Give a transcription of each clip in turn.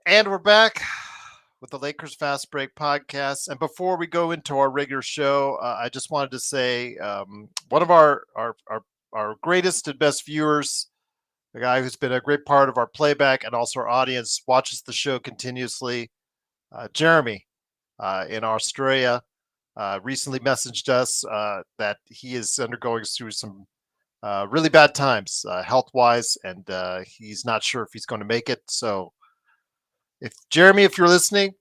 And we're back with the Lakers Fast Break podcast. And before we go into our regular show, I just wanted to say one of our greatest and best viewers, the guy who's been a great part of our playback and also our audience, watches the show continuously. Jeremy in Australia recently messaged us that he is undergoing through some really bad times health wise, and he's not sure if he's going to make it. So, if Jeremy, if you're listening,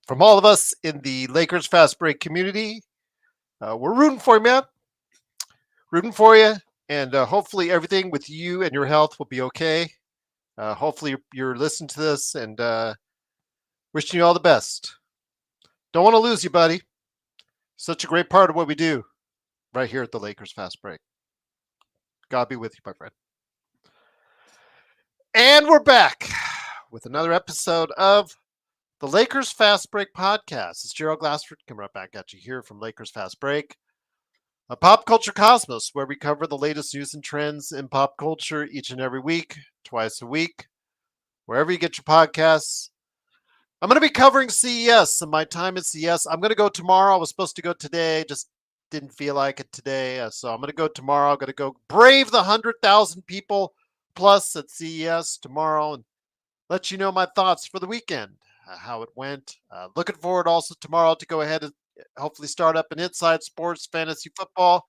from all of us in the Lakers Fast Break community, we're rooting for you, man. Rooting for you, and hopefully everything with you and your health will be okay. Hopefully you're listening to this, and wishing you all the best. Don't want to lose you, buddy. Such a great part of what we do right here at the Lakers Fast Break. God be with you, my friend. And we're back with another episode of the Lakers Fast Break podcast. It's Gerald Glassford coming right back at you here from Lakers Fast Break, a pop culture cosmos where we cover the latest news and trends in pop culture each and every week, twice a week, wherever you get your podcasts. I'm going to be covering CES and my time at CES. I'm going to go tomorrow. I was supposed to go today, just didn't feel like it today. So I'm going to go tomorrow. I'm going to go brave the 100,000 people plus at CES tomorrow and let you know my thoughts for the weekend, how it went. Looking forward also tomorrow to go ahead and hopefully start up an Inside Sports Fantasy Football.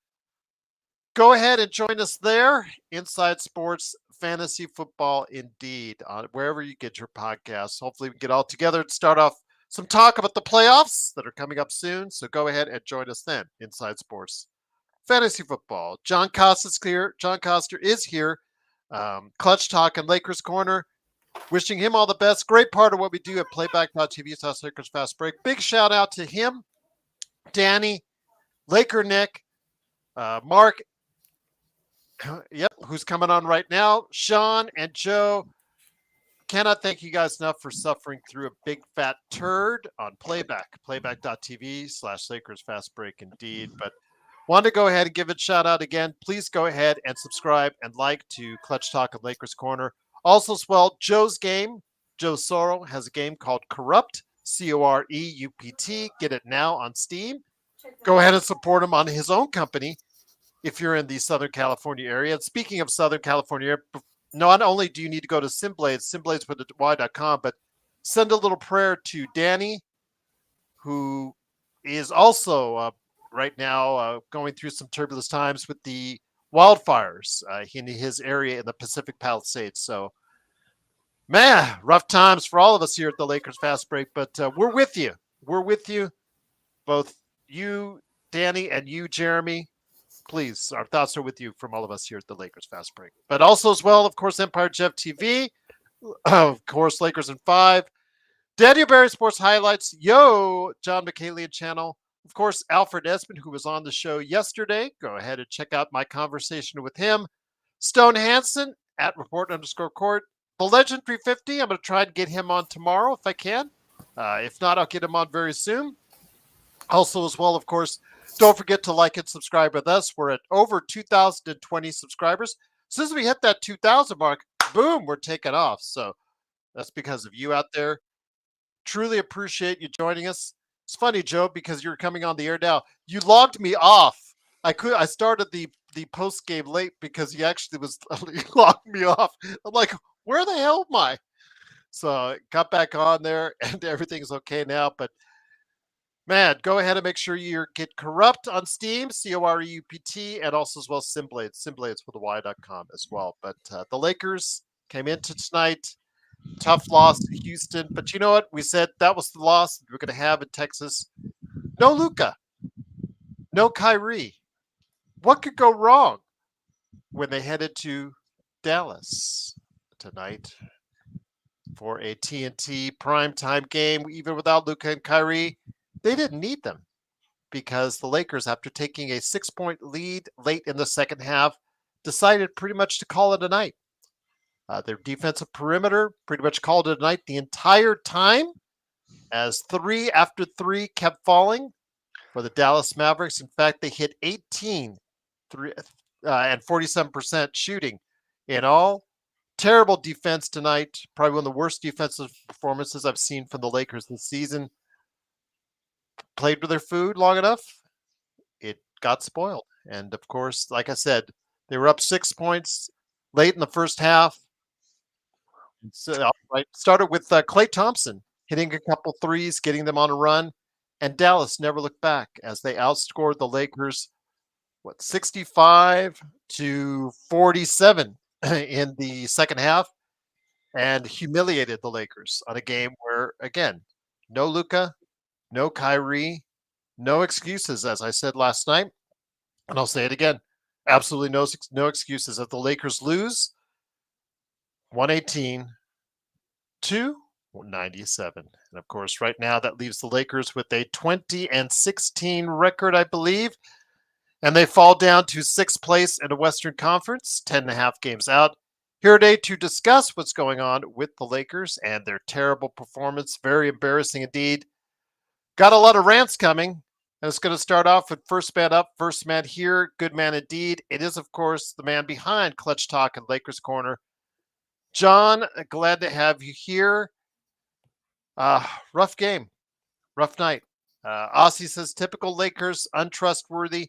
Go ahead and join us there, Inside Sports Fantasy Football, indeed, wherever you get your podcasts. Hopefully we can get all together and start off some talk about the playoffs that are coming up soon. So go ahead and join us then, Inside Sports Fantasy Football. John Costa's here. John Costa is here. Clutch Talk and Lakers Corner. Wishing him all the best. Great part of what we do at playback.tv/Lakers Fast Break. Big shout out to him, Danny, Laker Nick, Mark, yep, who's coming on right now, Sean and Joe. Cannot thank you guys enough for suffering through a big fat turd on playback.tv/Lakers Fast Break, indeed. But wanted to go ahead and give it a shout out again. Please go ahead and subscribe and like to Clutch Talk and Lakers Corner. Also, as well, Joe's game. Joe Soro has a game called Corrupt, Coreupt. Get it now on Steam. Go ahead and support him on his own company if you're in the Southern California area. And speaking of Southern California, not only do you need to go to Simblades with the Y.com, but send a little prayer to Danny, who is also right now going through some turbulent times with the wildfires in his area in the Pacific Palisades. So, man, rough times for all of us here at the Lakers Fast Break, but we're with you. We're with you, both you, Danny, and you, Jeremy. Please, our thoughts are with you from all of us here at the Lakers Fast Break. But also as well, of course, Empire Jeff TV, of course, Lakers in 5, Daniel Barry Sports Highlights, yo, John McCallion channel. Of course, Alfred Espen, who was on the show yesterday. Go ahead and check out my conversation with him. Stone Hansen at report_court. The Legend 350, I'm going to try and get him on tomorrow if I can. If not, I'll get him on very soon. Also, as well, of course, don't forget to like and subscribe with us. We're at over 2,020 subscribers. As soon as we hit that 2,000 mark, boom, we're taking off. So that's because of you out there. Truly appreciate you joining us. It's funny, Joe, because you're coming on the air now. You logged me off. I started the post game late because he actually he logged me off. I'm like, where the hell am I? So I got back on there and everything's okay now. But man, go ahead and make sure you get Corrupt on Steam, Coreupt, and also as well Simblades with the Y.com as well. But the Lakers came into tonight. Tough loss to Houston, but you know what? We said that was the loss we're going to have in Texas. No Luka, no Kyrie. What could go wrong when they headed to Dallas tonight for a TNT primetime game? Even without Luka and Kyrie, they didn't need them because the Lakers, after taking a 6-point lead late in the second half, decided pretty much to call it a night. Their defensive perimeter pretty much called it a night the entire time as 3 after 3 kept falling for the Dallas Mavericks. In fact, they hit 18 and 47% shooting in all. Terrible defense tonight. Probably one of the worst defensive performances I've seen from the Lakers this season. Played with their food long enough, it got spoiled. And of course, like I said, they were up 6 points late in the first half. So, right, started with Klay Thompson hitting a couple threes, getting them on a run, and Dallas never looked back as they outscored the Lakers, 65-47 in the second half, and humiliated the Lakers on a game where, again, no Luka, no Kyrie, no excuses, as I said last night, and I'll say it again. Absolutely no excuses. If the Lakers lose, 118 to 97. And of course, right now that leaves the Lakers with a 20-16 record, I believe. And they fall down to sixth place in the Western Conference, 10.5 games out. Here today to discuss what's going on with the Lakers and their terrible performance. Very embarrassing indeed. Got a lot of rants coming. And it's going to start off with first man up, first man here, good man indeed. It is, of course, the man behind Clutch Talk and Lakers Corner. John, glad to have you here. Rough game, rough night. Aussie says, typical Lakers, untrustworthy.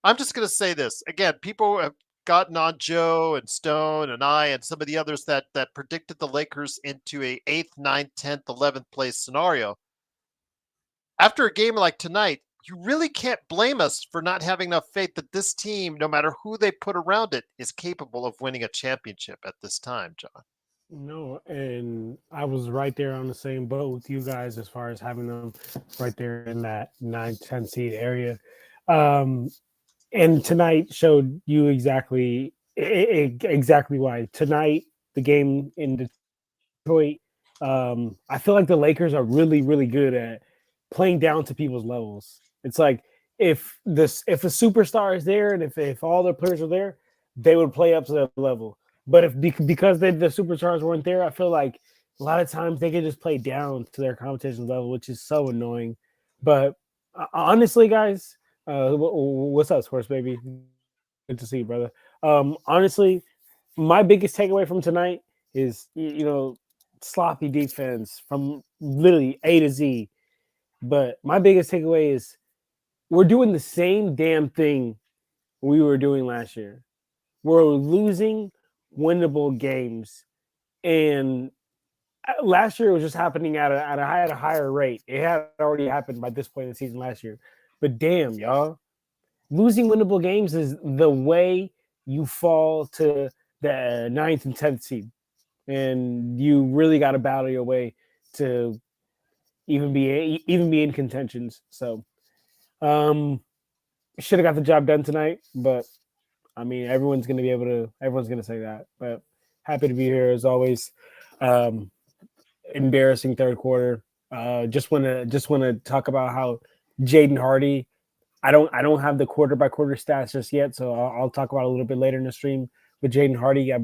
I'm just going to say this. Again, people have gotten on Joe and Stone and I and some of the others that predicted the Lakers into a 8th, 9th, 10th, 11th place scenario. After a game like tonight, you really can't blame us for not having enough faith that this team, no matter who they put around it, is capable of winning a championship at this time, John. No, and I was right there on the same boat with you guys as far as having them right there in that 9-10 seed area. And tonight showed you exactly why. Tonight, the game in Detroit, I feel like the Lakers are really, really good at playing down to people's levels. It's like if a superstar is there and if all the players are there, they would play up to that level. But because the superstars weren't there, I feel like a lot of times they can just play down to their competition level, which is so annoying. But honestly, guys, what's up, Sports Baby? Good to see you, brother. Honestly, my biggest takeaway from tonight is sloppy defense from literally A to Z. But my biggest takeaway is we're doing the same damn thing we were doing last year. We're losing winnable games, and last year it was just happening at a higher rate. It had already happened by this point in the season last year. But damn, y'all, losing winnable games is the way you fall to the 9th and 10th seed, and you really got to battle your way to even be in contentions. So, should have got the job done tonight, but I mean, everyone's going to say that. But happy to be here as always. Embarrassing third quarter. Just want to talk about how Jaden Hardy. I don't have the quarter by quarter stats just yet, so I'll talk about it a little bit later in the stream. With Jaden Hardy, I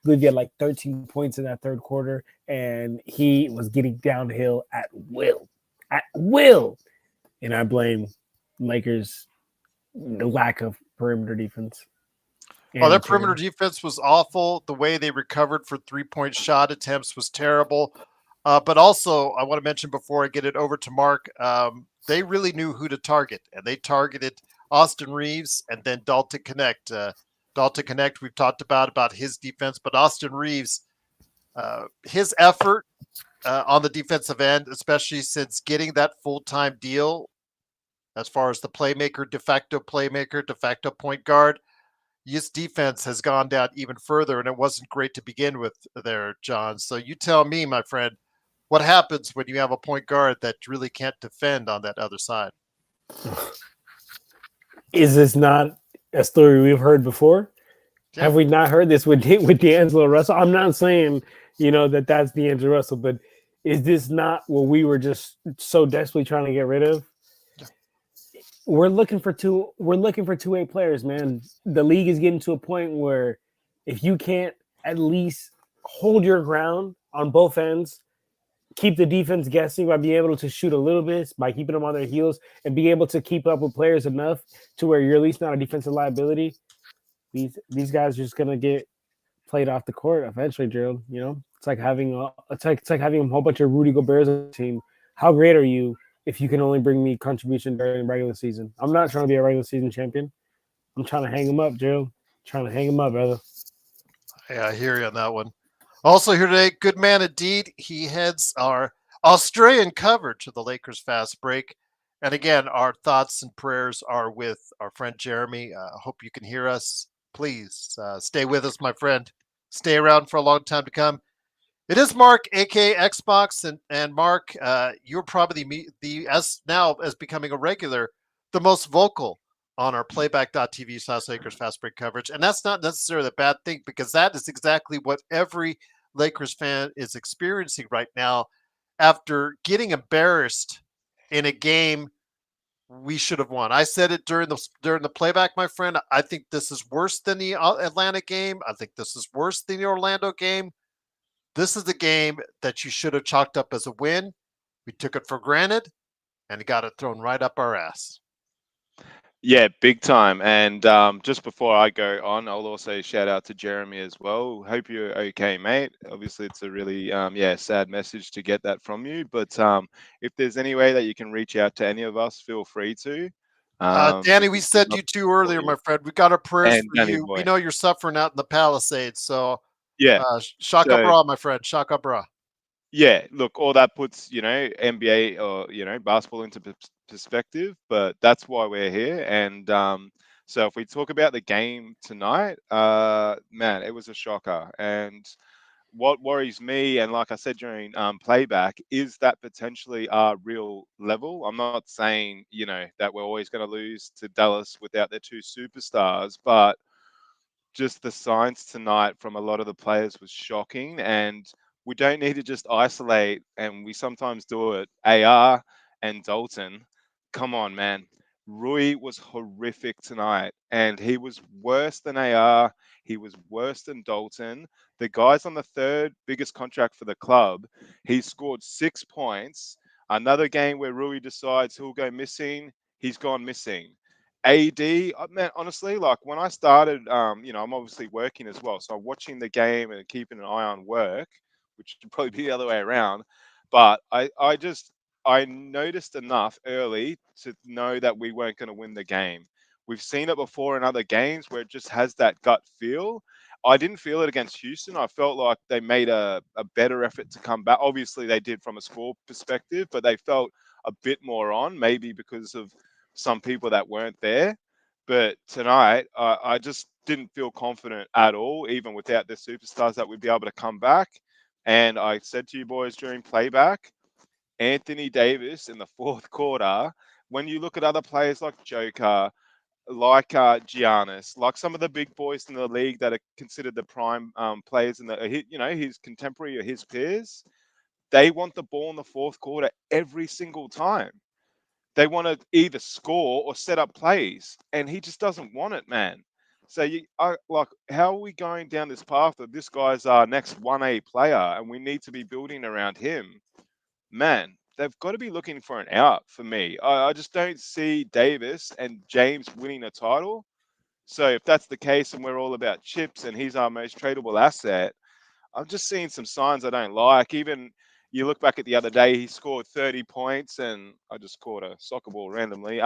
believe he had like 13 points in that third quarter, and he was getting downhill at will, and I blame Lakers' lack of perimeter defense. Well, their perimeter defense was awful. The way they recovered for 3-point shot attempts was terrible. But also, I want to mention before I get it over to Mark, they really knew who to target, and they targeted Austin Reeves and then Dalton Connect. Dalton Connect, we've talked about his defense, but Austin Reeves, his effort on the defensive end, especially since getting that full-time deal as far as the de facto point guard, his defense has gone down even further, and it wasn't great to begin with there, John. So you tell me, my friend, what happens when you have a point guard that really can't defend on that other side? Is this not a story we've heard before? Yeah. Have we not heard this with D'Angelo Russell? I'm not saying, that's D'Angelo Russell, but is this not what we were just so desperately trying to get rid of? Yeah. We're looking for two-way players, man. The league is getting to a point where if you can't at least hold your ground on both ends, keep the defense guessing by being able to shoot a little bit, by keeping them on their heels, and be able to keep up with players enough to where you're at least not a defensive liability, these guys are just going to get played off the court eventually, Gerald. It's like having a whole bunch of Rudy Gobert's on the team. How great are you if you can only bring me contribution during the regular season? I'm not trying to be a regular season champion. I'm trying to hang him up, Gerald. Trying to hang him up, brother. Yeah, I hear you on that one. Also here today, good man indeed. He heads our Australian coverage of the Lakers fast break. And again, our thoughts and prayers are with our friend Jeremy. I hope you can hear us. Please stay with us, my friend. Stay around for a long time to come. It is Mark, aka Xbox, and Mark, you're probably the as now as becoming a regular, the most vocal on our playback.tv/Lakers fast break coverage, and that's not necessarily a bad thing because that is exactly what every Lakers fan is experiencing right now after getting embarrassed in a game we should have won. I said it during the playback, my friend. I think this is worse than the Atlanta game. I think this is worse than the Orlando game. This is the game that you should have chalked up as a win. We took it for granted and got it thrown right up our ass. Yeah, big time. And just before I go on, I'll also shout out to Jeremy as well. Hope you're okay, mate. Obviously, it's a really sad message to get that from you. But if there's any way that you can reach out to any of us, feel free to. Danny, we Because we'd said love you to too support earlier, you. my friend. We got our prayers And for Danny you. We boy. know you're suffering out in the Palisades. So, Yeah. Shaka So bra, my friend. Shaka bra. yeah, look, all that puts, NBA or, basketball into perspective, but that's why we're here. And so if we talk about the game tonight, man, it was a shocker. And what worries me, and like I said during playback, is that potentially our real level. I'm not saying, that we're always going to lose to Dallas without their two superstars, but just the signs tonight from a lot of the players was shocking. And we don't need to just isolate, and we sometimes do it, AR and Dalton. Come on, man. Rui was horrific tonight, and he was worse than AR. He was worse than Dalton. The guy's on the third biggest contract for the club. He scored 6 points. Another game where Rui decides he'll go missing, he's gone missing. AD, man, honestly, like when I started, I'm obviously working as well, so I'm watching the game and keeping an eye on work, which should probably be the other way around. But I noticed enough early to know that we weren't going to win the game. We've seen it before in other games where it just has that gut feel. I didn't feel it against Houston. I felt like they made a better effort to come back. Obviously, they did from a score perspective, but they felt a bit more on, maybe because of some people that weren't there. But tonight, I just didn't feel confident at all, even without the superstars, that we'd be able to come back. And I said to you boys during playback, Anthony Davis in the fourth quarter, when you look at other players like Joker, like Giannis, like some of the big boys in the league that are considered the prime players in his contemporary or his peers, they want the ball in the fourth quarter every single time. They want to either score or set up plays, and he just doesn't want it, man. So how are we going down this path that this guy's our next 1A player, and we need to be building around him? Man, they've got to be looking for an out for me. I just don't see Davis and James winning a title. So if that's the case, and we're all about chips, and he's our most tradable asset, I'm just seeing some signs I don't like. Even you look back at the other day, he scored 30 points, and I just caught a soccer ball randomly.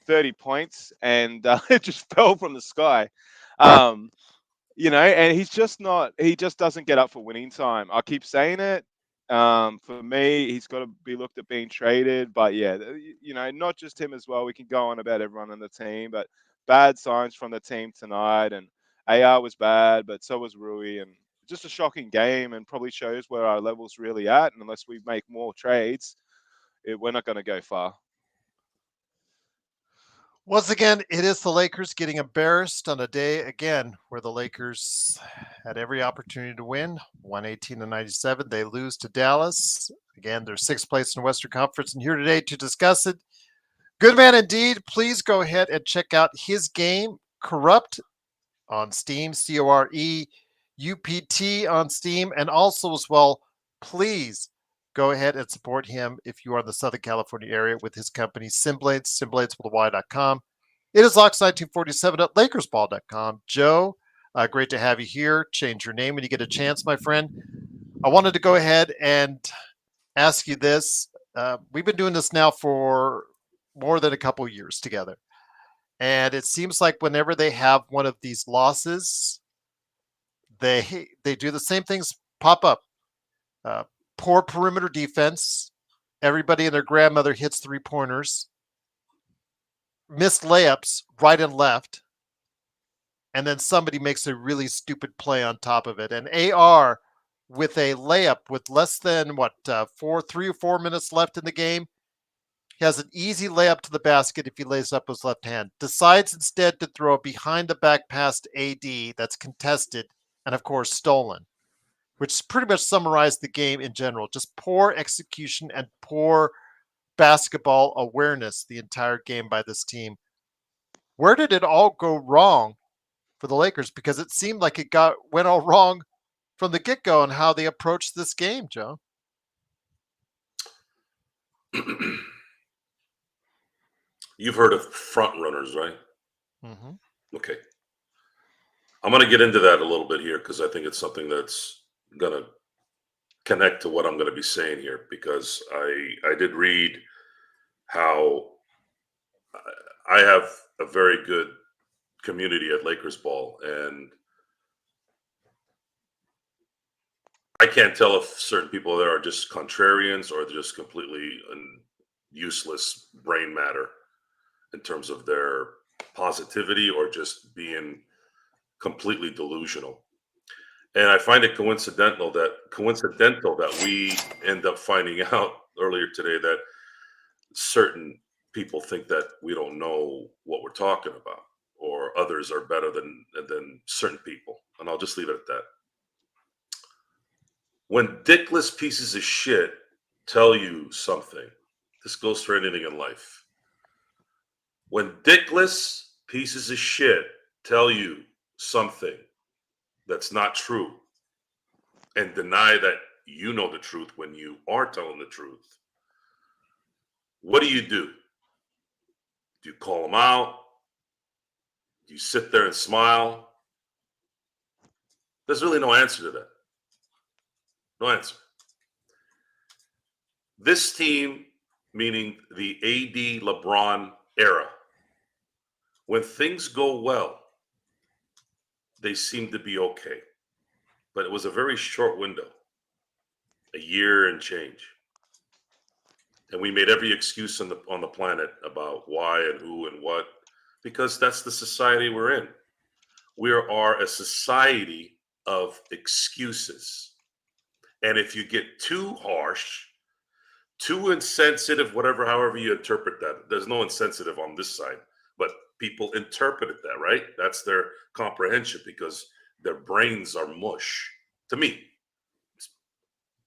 30 points, and it just fell from the sky. Um, and he's just not. He just doesn't get up for winning time. I keep saying it. For me, he's got to be looked at being traded. But yeah, not just him as well. We can go on about everyone on the team, but bad signs from the team tonight. And AR was bad, but so was Rui, and just a shocking game, and probably shows where our level's really at. And unless we make more trades, we're not going to go far. Once again, it is the Lakers getting embarrassed on a day again where the Lakers had every opportunity to win. 118-97. They lose to Dallas. Again, they're sixth place in the Western Conference. And here today to discuss it, good man indeed. Please go ahead and check out his game, Corrupt, on Steam, COREUPT on Steam. And also as well, please go ahead and support him if you are in the Southern California area with his company, Simblades, simblades with a Y.com. It is Locks1947 at LakersBall.com. Joe, Great to have you here. Change your name when you get a chance, my friend. I wanted to go ahead and ask you this. We've been doing this now for more than a couple years together. And it seems like whenever they have one of these losses, they do the same things pop up. Uh, Poor perimeter defense. Everybody and their grandmother hits 3-pointers. Missed layups right and left. And then somebody makes a really stupid play on top of it. And AR with a layup with less than 3 or 4 minutes left in the game. He has an easy layup to the basket if he lays up his left hand. Decides instead to throw a behind the back pass to AD that's contested and of course stolen, which pretty much summarized the game in general. Just poor execution and poor basketball awareness the entire game by this team. Where did it all go wrong for the Lakers? Because it seemed like it went all wrong from the get-go on how they approached this game, Joe. You've heard of front runners, right? Mm-hmm. Okay. I'm going to get into that a little bit here because I think it's something that's going to connect to what I'm going to be saying here, because I did read how I have a very good community at Lakers Ball, and I can't tell if certain people there are just contrarians or just completely useless brain matter in terms of their positivity or just being completely delusional. And I find it coincidental that we end up finding out earlier today that certain people think that we don't know what we're talking about, or others are better than certain people. And I'll just leave it at that. When dickless pieces of shit tell you something, this goes for anything in life. When dickless pieces of shit tell you something that's not true and deny that you know the truth when you are telling the truth, what do? Do you call them out? Do you sit there and smile? There's really no answer to that. No answer. This team, meaning the AD LeBron era, when things go well, they seem to be okay. But it was a very short window, a year and change. And we made every excuse on the planet about why and who and what, because that's the society we're in. We are a society of excuses. And if you get too harsh, too insensitive, however you interpret that, there's no insensitive on this side, but people interpret it that, right? That's their comprehension because their brains are mush. To me, it's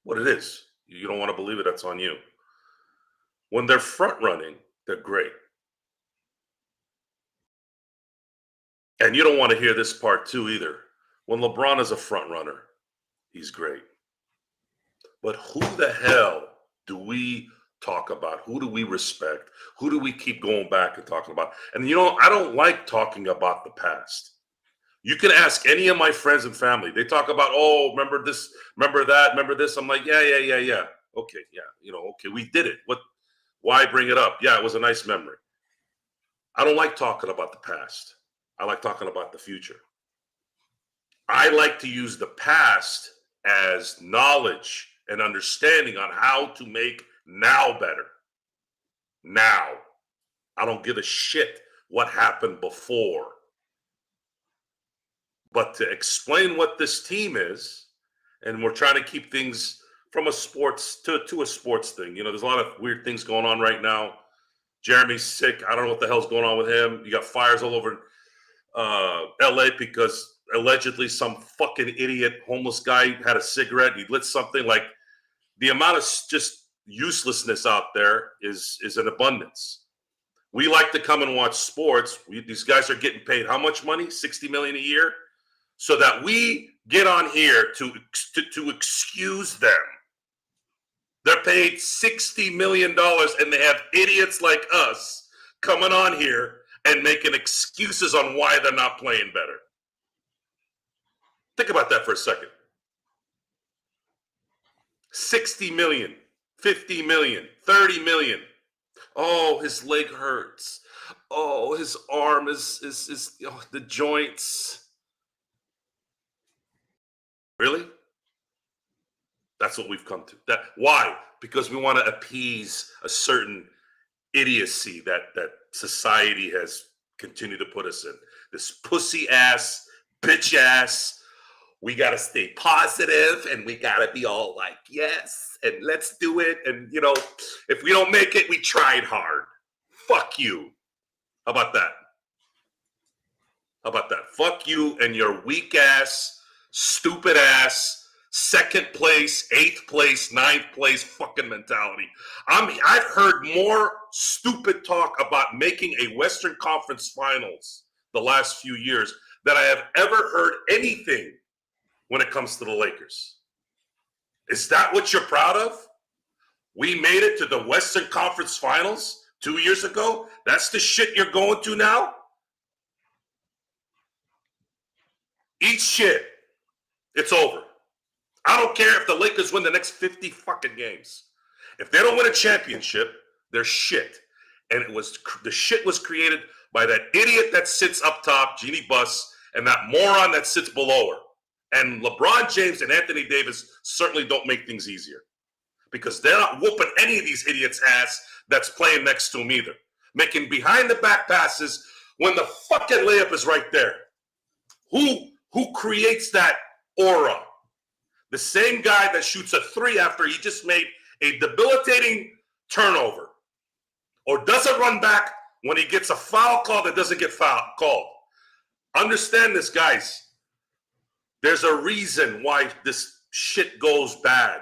what it is. You don't want to believe it, that's on you. When they're front running, they're great. And you don't want to hear this part too either. When LeBron is a front runner, he's great. But who the hell do we talk about? Who do we respect? Who do we keep going back and talking about? And I don't like talking about the past. You can ask any of my friends and family. They talk about, oh, remember this, remember that, remember this. I'm like, yeah. Okay, yeah, okay, we did it. Why bring it up? Yeah, it was a nice memory. I don't like talking about the past. I like talking about the future. I like to use the past as knowledge and understanding on how to make now better. Now. I don't give a shit what happened before. But to explain what this team is, and we're trying to keep things from a sports to a sports thing. There's a lot of weird things going on right now. Jeremy's sick. I don't know what the hell's going on with him. You got fires all over LA because allegedly some fucking idiot homeless guy had a cigarette. He lit something. Like, the amount of just uselessness out there is in abundance. We like to come and watch sports. These guys are getting paid how much money? $60 million a year? So that we get on here to excuse them. They're paid $60 million and they have idiots like us coming on here and making excuses on why they're not playing better. Think about that for a second. 60 million, 50 million, 30 million. Oh, his leg hurts. Oh, his arm is the joints. Really? That's what we've come to. Why? Because we want to appease a certain idiocy that society has continued to put us in. This pussy ass, bitch ass. We got to stay positive and we got to be all like, yes, and let's do it. And, if we don't make it, we tried hard. Fuck you. How about that? How about that? Fuck you and your weak ass, stupid ass, second place, eighth place, ninth place fucking mentality. I've heard more stupid talk about making a Western Conference Finals the last few years than I have ever heard anything when it comes to the Lakers. Is that what you're proud of? We made it to the Western Conference Finals 2 years ago? That's the shit you're going to now? Eat shit. It's over. I don't care if the Lakers win the next 50 fucking games. If they don't win a championship, they're shit. And the shit was created by that idiot that sits up top, Jeannie Buss, and that moron that sits below her. And LeBron James and Anthony Davis certainly don't make things easier because they're not whooping any of these idiots' ass that's playing next to them either. Making behind-the-back passes when the fucking layup is right there. Who creates that aura? The same guy that shoots a three after he just made a debilitating turnover or doesn't run back when he gets a foul call that doesn't get called. Understand this, guys. There's a reason why this shit goes bad.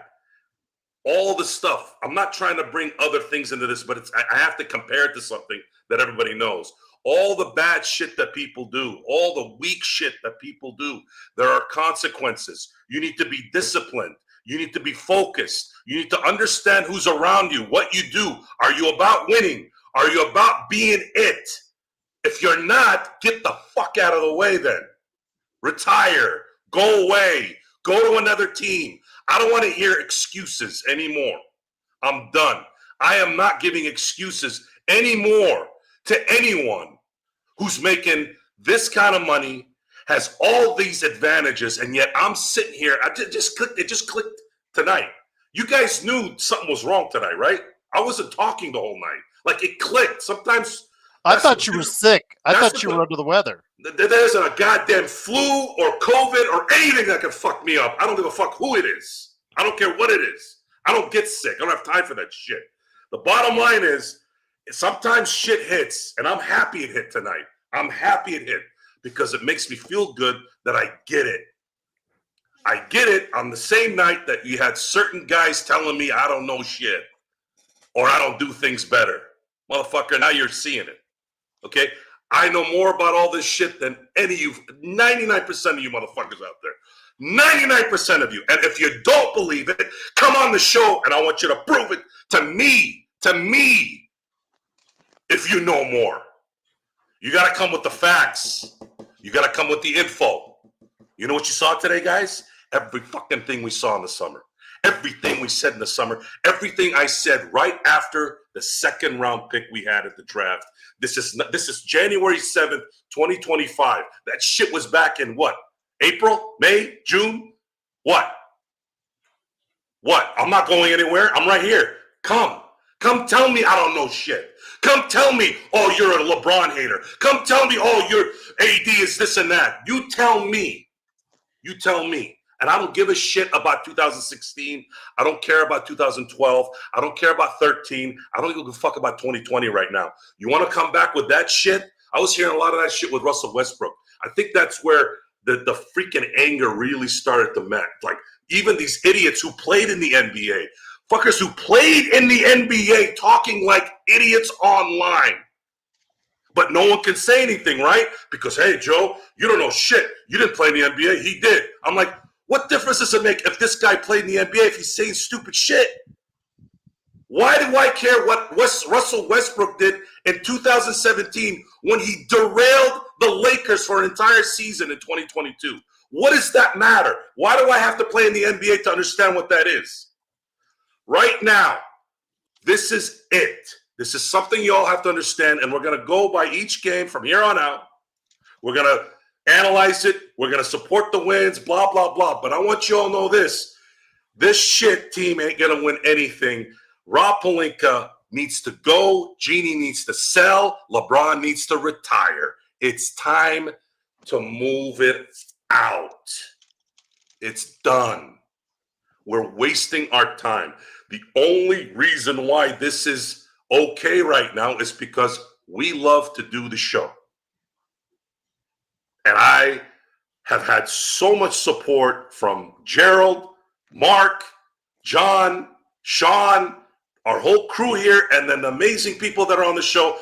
All the stuff. I'm not trying to bring other things into this, but I have to compare it to something that everybody knows. All the bad shit that people do, all the weak shit that people do, there are consequences. You need to be disciplined. You need to be focused. You need to understand who's around you, what you do. Are you about winning? Are you about being it? If you're not, get the fuck out of the way then. Retire. Go away. Go to another team. I don't want to hear excuses anymore. I'm done. I am not giving excuses anymore to anyone who's making this kind of money, has all these advantages, and yet I'm sitting here. It just clicked tonight. You guys knew something was wrong tonight, right? I wasn't talking the whole night. Like, it clicked. Sometimes I thought you were sick. I thought you were under the weather. There isn't a goddamn flu or COVID or anything that can fuck me up. I don't give a fuck who it is. I don't care what it is. I don't get sick. I don't have time for that shit. The bottom line is sometimes shit hits, and I'm happy it hit tonight. I'm happy it hit because it makes me feel good that I get it. I get it on the same night that you had certain guys telling me I don't know shit or I don't do things better. Motherfucker, now you're seeing it. Okay? I know more about all this shit than any of you, 99% of you motherfuckers out there. 99% of you. And if you don't believe it, come on the show and I want you to prove it to me, if you know more. You got to come with the facts. You got to come with the info. You know what you saw today, guys? Every fucking thing we saw in the summer. Everything we said in the summer. Everything I said right after the second round pick we had at the draft. This is January 7th, 2025. That shit was back in what? April? May? June? What? I'm not going anywhere. I'm right here. Come tell me I don't know shit. Come tell me, oh, you're a LeBron hater. Come tell me, oh, your AD is this and that. You tell me. And I don't give a shit about 2016. I don't care about 2012. I don't care about 13. I don't give a fuck about 2020 right now. You want to come back with that shit? I was hearing a lot of that shit with Russell Westbrook. I think that's where the freaking anger really started to melt. Like, even these idiots who played in the NBA, fuckers who played in the NBA talking like idiots online. But no one can say anything, right? Because, hey, Joe, you don't know shit. You didn't play in the NBA. He did. I'm like, what difference does it make if this guy played in the NBA if he's saying stupid shit? Why do I care what Russell Westbrook did in 2017 when he derailed the Lakers for an entire season in 2022? What does that matter? Why do I have to play in the NBA to understand what that is? Right now, this is it. This is something you all have to understand, and we're going to go by each game from here on out. We're going to analyze it. We're going to support the wins, blah, blah, blah. But I want you all to know this. This shit team ain't going to win anything. Rob Pelinka needs to go. Genie needs to sell. LeBron needs to retire. It's time to move it out. It's done. We're wasting our time. The only reason why this is okay right now is because we love to do the show. And I have had so much support from Gerald, Mark, John, Sean, our whole crew here, and then the amazing people that are on the show.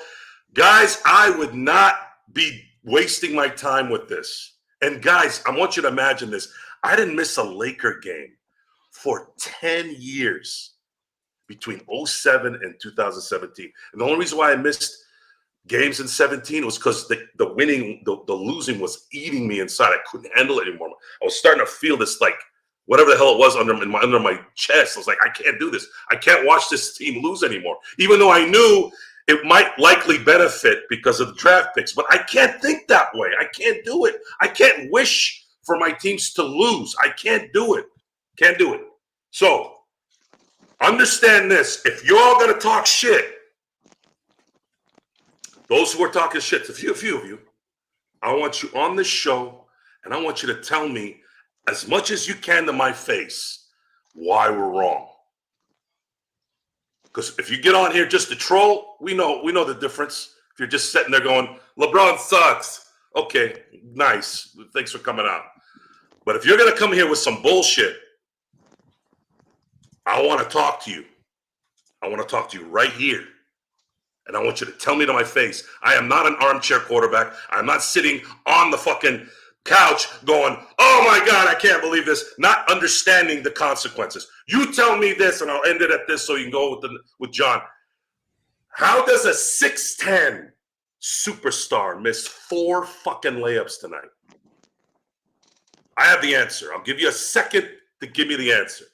Guys, I would not be wasting my time with this. And guys, I want you to imagine this. I didn't miss a Laker game for 10 years between 2007 and 2017. And the only reason why I missed games in 17 was because the losing was eating me inside. I couldn't handle it anymore. I was starting to feel this, like, whatever the hell it was under my chest. I was like, I can't do this. I can't watch this team lose anymore. Even though I knew it might likely benefit because of the draft picks. But I can't think that way. I can't do it. I can't wish for my teams to lose. I can't do it. Can't do it. So understand this. If you're all going to talk shit, those who are talking shit, a few of you, I want you on this show, and I want you to tell me as much as you can to my face why we're wrong. Because if you get on here just to troll, we know the difference. If you're just sitting there going, LeBron sucks. Okay, nice. Thanks for coming out. But if you're going to come here with some bullshit, I want to talk to you. I want to talk to you right here. And I want you to tell me to my face, I am not an armchair quarterback. I'm not sitting on the fucking couch going, oh my God, I can't believe this, not understanding the consequences. You tell me this, and I'll end it at this so you can go with John. How does a 6'10" superstar miss 4 fucking layups tonight? I have the answer. I'll give you a second to give me the answer.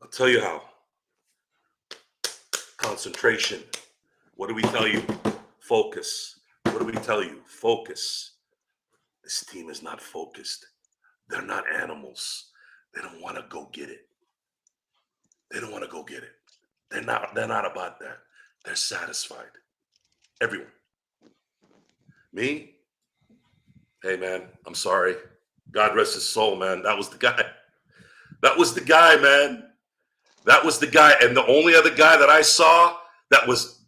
I'll tell you how. Concentration. What do we tell you? Focus. What do we tell you? Focus. This team is not focused. They're not animals. They don't want to go get it. They don't want to go get it. They're not about that. They're satisfied. Everyone. Me? Hey, man, I'm sorry. God rest his soul, man. That was the guy. That was the guy, man. That was the guy. And the only other guy that I saw that was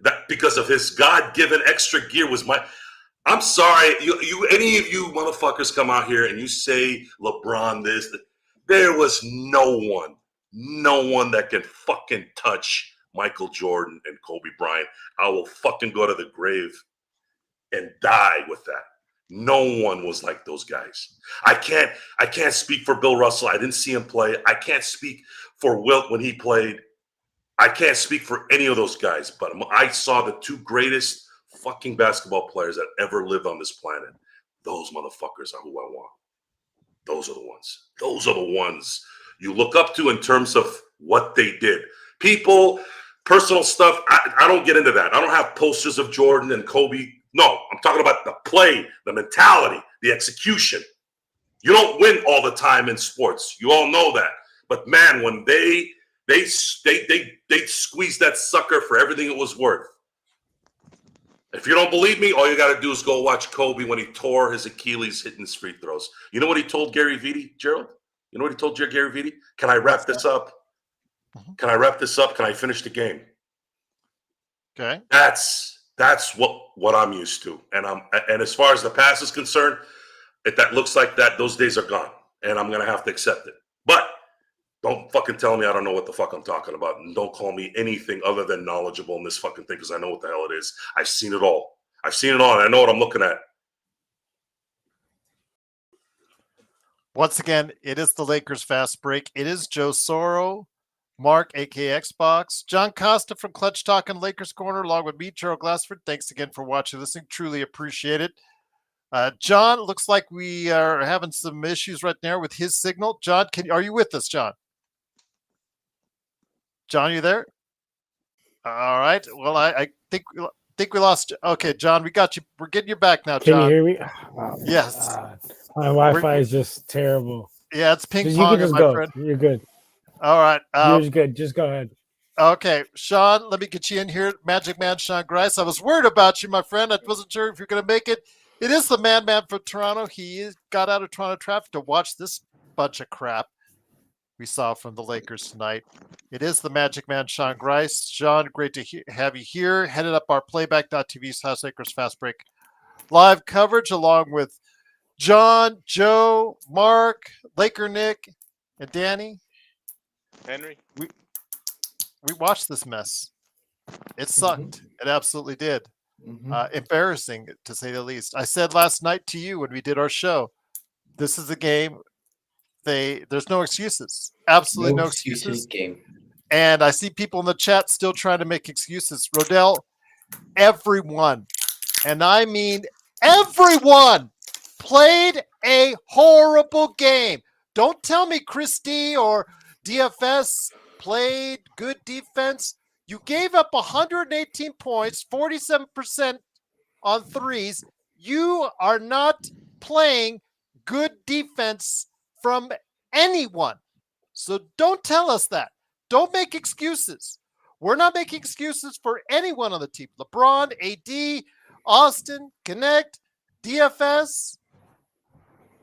that because of his God-given extra gear was my. I'm sorry. Any of you motherfuckers come out here and you say LeBron this. There was no one that can fucking touch Michael Jordan and Kobe Bryant. I will fucking go to the grave and die with that. No one was like those guys. I can't speak for Bill Russell. I didn't see him play. I can't speak for Wilt when he played. I can't speak for any of those guys, but I saw the 2 greatest fucking basketball players that ever lived on this planet. Those motherfuckers are who I want. Those are the ones. Those are the ones you look up to in terms of what they did. People, personal stuff, I don't get into that. I don't have posters of Jordan and Kobe. No, I'm talking about the play, the mentality, the execution. You don't win all the time in sports. You all know that. But man, when they squeezed that sucker for everything it was worth. If you don't believe me, all you got to do is go watch Kobe when he tore his Achilles hitting his free throws. You know what he told Gary Vitti, Gerald? You know what he told Gary Vitti? Can I wrap this up? Can I wrap this up? Can I finish the game? Okay. That's what I'm used to. And as far as the past is concerned, if that looks like that, those days are gone. And I'm going to have to accept it. But don't fucking tell me I don't know what the fuck I'm talking about. And don't call me anything other than knowledgeable in this fucking thing because I know what the hell it is. I've seen it all. I've seen it all, and I know what I'm looking at. Once again, it is the Lakers Fast Break. It is Joe Soro, Mark, a.k.a. Xbox, John Costa from Clutch Talk and Lakers Corner, along with me, Gerald Glassford. Thanks again for watching, listening. Truly appreciate it. John, looks like we are having some issues right now with his signal. John, are you with us, John? John, you there? All right. Well, I think we lost. Okay, John, we got you. We're getting you back now, Can you John. hear me? Oh, Yes. my Wi-Fi is just terrible. Yeah, it's ping You can ponging, just my go. friend. You're good. All right. You're good. Just go ahead. Okay, Sean, let me get you in here. Magic Man Sean Grice. I was worried about you, my friend. I wasn't sure if you're going to make it. It is the man from Toronto. He got out of Toronto traffic to watch this bunch of crap we saw from the Lakers tonight. It is the Magic Man Sean Grice. Sean, great to have you here. Headed up our playback.tv /Lakers Fast Break live coverage along with John, Joe, Mark, Laker Nick, and Danny. Henry. We watched this mess. It sucked. It absolutely did. Embarrassing, to say the least. I said last night to you when we did our show, this is a game. There's no excuses. Absolutely no excuses. Game. And I see people in the chat still trying to make excuses. Rodell, everyone, and I mean everyone, played a horrible game. Don't tell me Christie or DFS played good defense. You gave up 118 points, 47% on threes. You are not playing good defense from anyone. So don't tell us that. Don't make excuses. We're not making excuses for anyone on the team. LeBron, AD, Austin, Connect, DFS,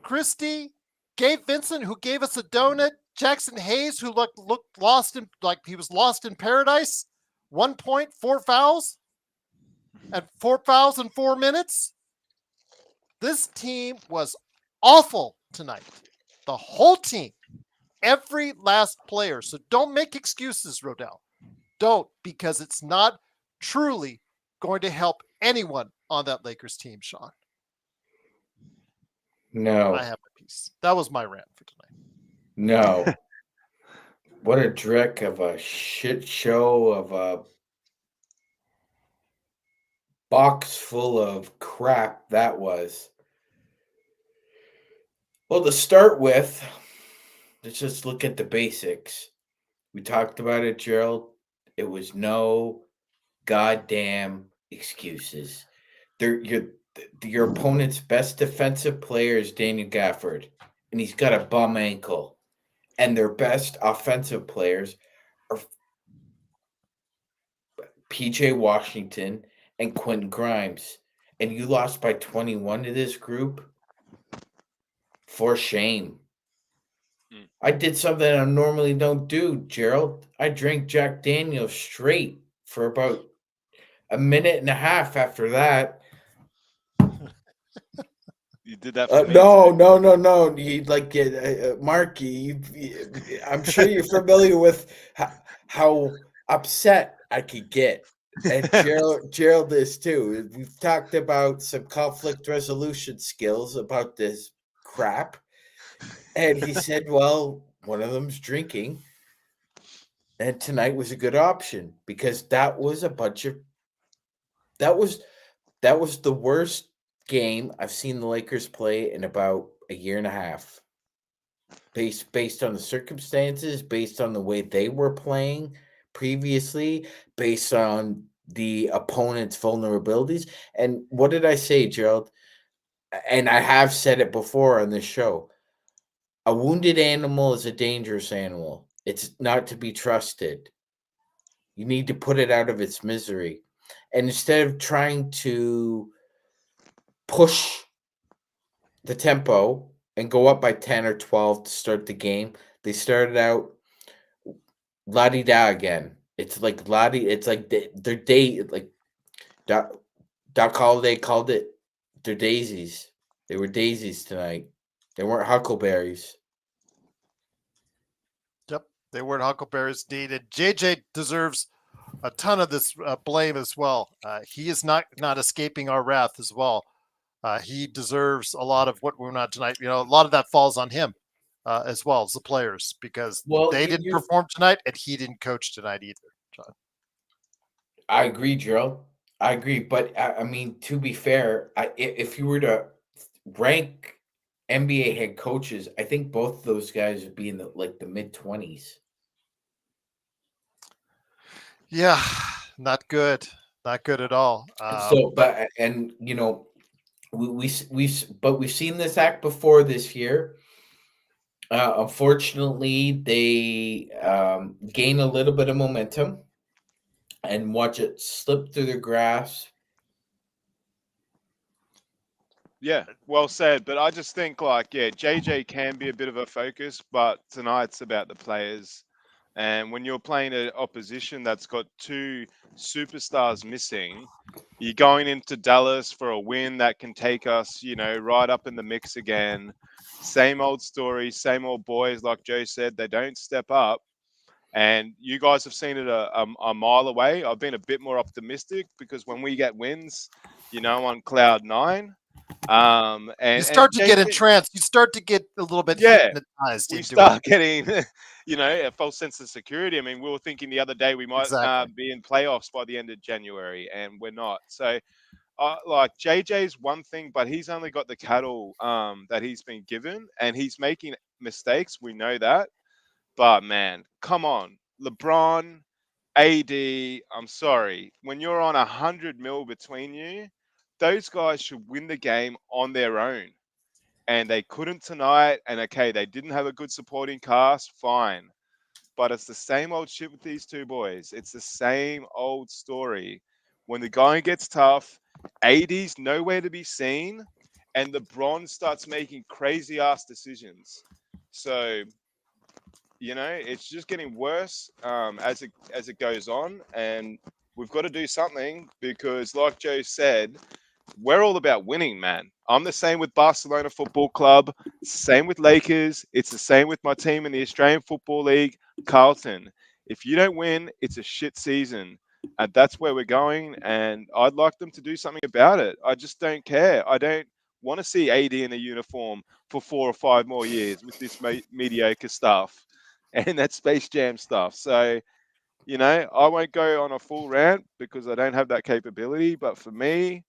Christie, Gabe Vincent, who gave us a donut, Jackson Hayes, who looked lost in, like he was lost in paradise. 1 point, 4 fouls, and 4 fouls in 4 minutes. This team was awful tonight. The whole team, every last player. So don't make excuses, Rodell. Don't, because it's not truly going to help anyone on that Lakers team, Sean. No. I have my piece. That was my rant for tonight. No. What a dreck of a shit show of a box full of crap that was. Well, to start with, let's just look at the basics. We talked about it, Gerald. It was no goddamn excuses. Your opponent's best defensive player is Daniel Gafford, and he's got a bum ankle. And their best offensive players are PJ Washington and Quentin Grimes. And you lost by 21 to this group? For shame. I did something I normally don't do, Gerald. I drank Jack Daniels straight for about a minute and a half after that. You did that for me. No. You like Mark. I'm sure you're familiar with how upset I could get, and Gerald is too. We've talked about some conflict resolution skills about this crap, and he said, "Well, one of them's drinking, and tonight was a good option because that was a bunch of that was the worst game I've seen the Lakers play in about a year and a half. Based on the circumstances, based on the way they were playing previously, based on the opponent's vulnerabilities. And what did I say, Gerald? And I have said it before on this show. A wounded animal is a dangerous animal. It's not to be trusted. You need to put it out of its misery. And instead of trying to push the tempo and go up by 10 or 12 to start the game, they started out la-di-da again. It's like their day, like Doc Holliday called it, they're daisies. They were daisies tonight. They weren't huckleberries. Yep, they weren't huckleberries needed. JJ deserves a ton of this blame as well. He is not escaping our wrath as well. He deserves a lot of what we're not tonight. You know, a lot of that falls on him as well as the players because they didn't perform tonight and he didn't coach tonight either, John. I agree, Gerald. I agree. But, I mean, to be fair, if you were to rank NBA head coaches, I think both those guys would be in the mid-20s. Yeah, not good. Not good at all. And you know, we've seen this act before this year. Unfortunately, they gain a little bit of momentum and watch it slip through their grasp. Yeah, well said. But I just think JJ can be a bit of a focus, but tonight's about the players. And when you're playing an opposition that's got two superstars missing, you're going into Dallas for a win that can take us, right up in the mix again. Same old story, same old boys. Like Joe said, they don't step up. And you guys have seen it a mile away. I've been a bit more optimistic because when we get wins, on cloud nine. You start to get entranced. You start to get a little bit hypnotized. We start getting, a false sense of security. I mean, we were thinking the other day we might be in playoffs by the end of January, and we're not. So, JJ's one thing, but he's only got the cattle that he's been given, and he's making mistakes. We know that. But man, come on, LeBron, AD. I'm sorry, when you're on 100 mil between you, those guys should win the game on their own. And they couldn't tonight. And okay, they didn't have a good supporting cast. Fine. But it's the same old shit with these two boys. It's the same old story. When the going gets tough, AD's nowhere to be seen. And LeBron starts making crazy ass decisions. So, it's just getting worse as it goes on. And we've got to do something because, like Joe said, we're all about winning, man. I'm the same with Barcelona Football Club, same with Lakers. It's the same with my team in the Australian Football League, Carlton. If you don't win, it's a shit season. And that's where we're going. And I'd like them to do something about it. I just don't care. I don't want to see AD in a uniform for 4 or 5 more years with this mediocre stuff and that Space Jam stuff. So, I won't go on a full rant because I don't have that capability. But for me,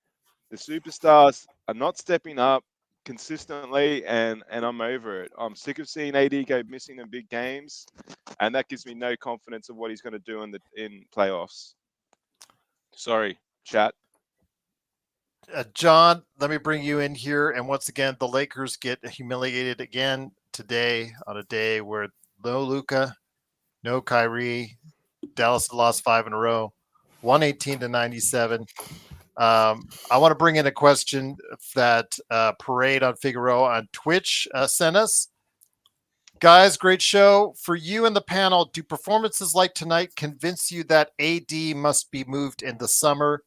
the superstars are not stepping up consistently, and I'm over it. I'm sick of seeing AD go missing in big games, and that gives me no confidence of what he's going to do in playoffs. Sorry, chat. John, let me bring you in here. And once again, the Lakers get humiliated again today on a day where no Luka, no Kyrie. Dallas lost 5 in a row, 118-97. I want to bring in a question that Parade on Figaro on Twitch sent us. Guys, great show. For you and the panel, do performances like tonight convince you that AD must be moved in the summer,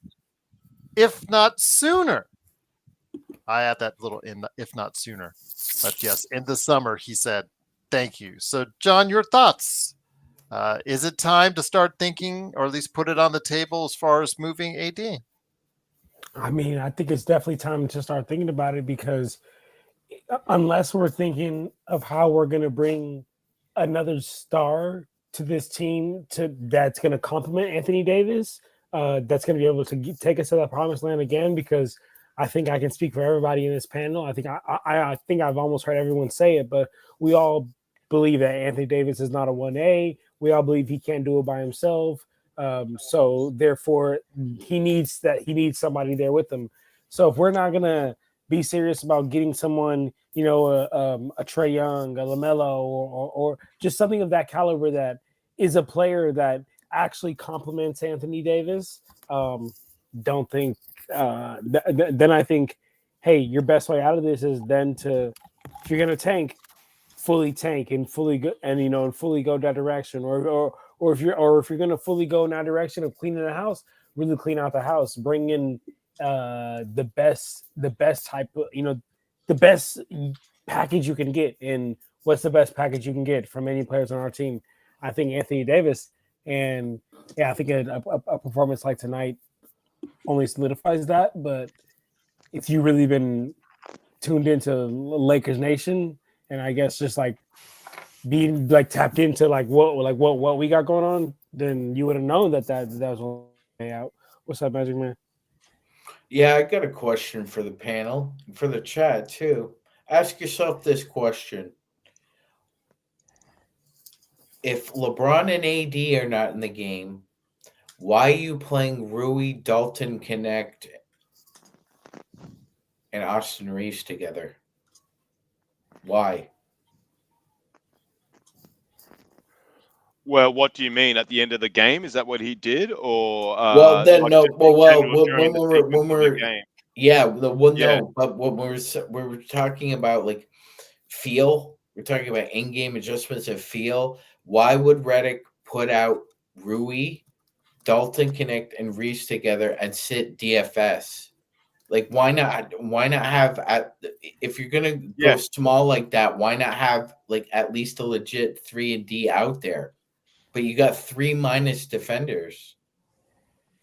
if not sooner? I add that little in, if not sooner. But yes, in the summer, he said. Thank you. So, John, your thoughts? Is it time to start thinking, or at least put it on the table as far as moving AD? I mean, I think it's definitely time to start thinking about it because unless we're thinking of how we're going to bring another star to this team that's going to complement Anthony Davis, that's going to be able to take us to that promised land again, because I think I can speak for everybody in this panel. I think I think I've almost heard everyone say it, but we all believe that Anthony Davis is not a 1A. We all believe he can't do it by himself. So therefore he needs somebody there with him. So if we're not going to be serious about getting someone, a Trae Young, a LaMelo, or just something of that caliber that is a player that actually complements Anthony Davis, don't think then I think, hey, your best way out of this is then to, if you're going to tank and fully go and fully go that direction, or if you're going to fully go in that direction of cleaning the house, really clean out the house, bring in the best type of, the best package you can get. And what's the best package you can get from any players on our team? I think Anthony Davis. And yeah, I think a performance like tonight only solidifies that. But if you really been tuned into Lakers Nation, and I guess just like being like tapped into what we got going on, then you would have known that was way out. What's up, Magic Man? Yeah, I got a question for the panel, for the chat too. Ask yourself this question. If LeBron and AD are not in the game, why are you playing Rui, Dalton, Connect, and Austin Reeves together? Why? Well, what do you mean at the end of the game? Is that what he did, or Well, then like no. just in general When during the we're sequence of the game? yeah, Yeah, no. But when we're talking about like feel, we're talking about in-game adjustments of feel. Why would Reddick put out Rui, Dalton Connect, and Reese together and sit DFS? Like, why not? Why not have if you're gonna go yeah, small like that? Why not have like at least a legit 3 and D out there? But you got 3- defenders.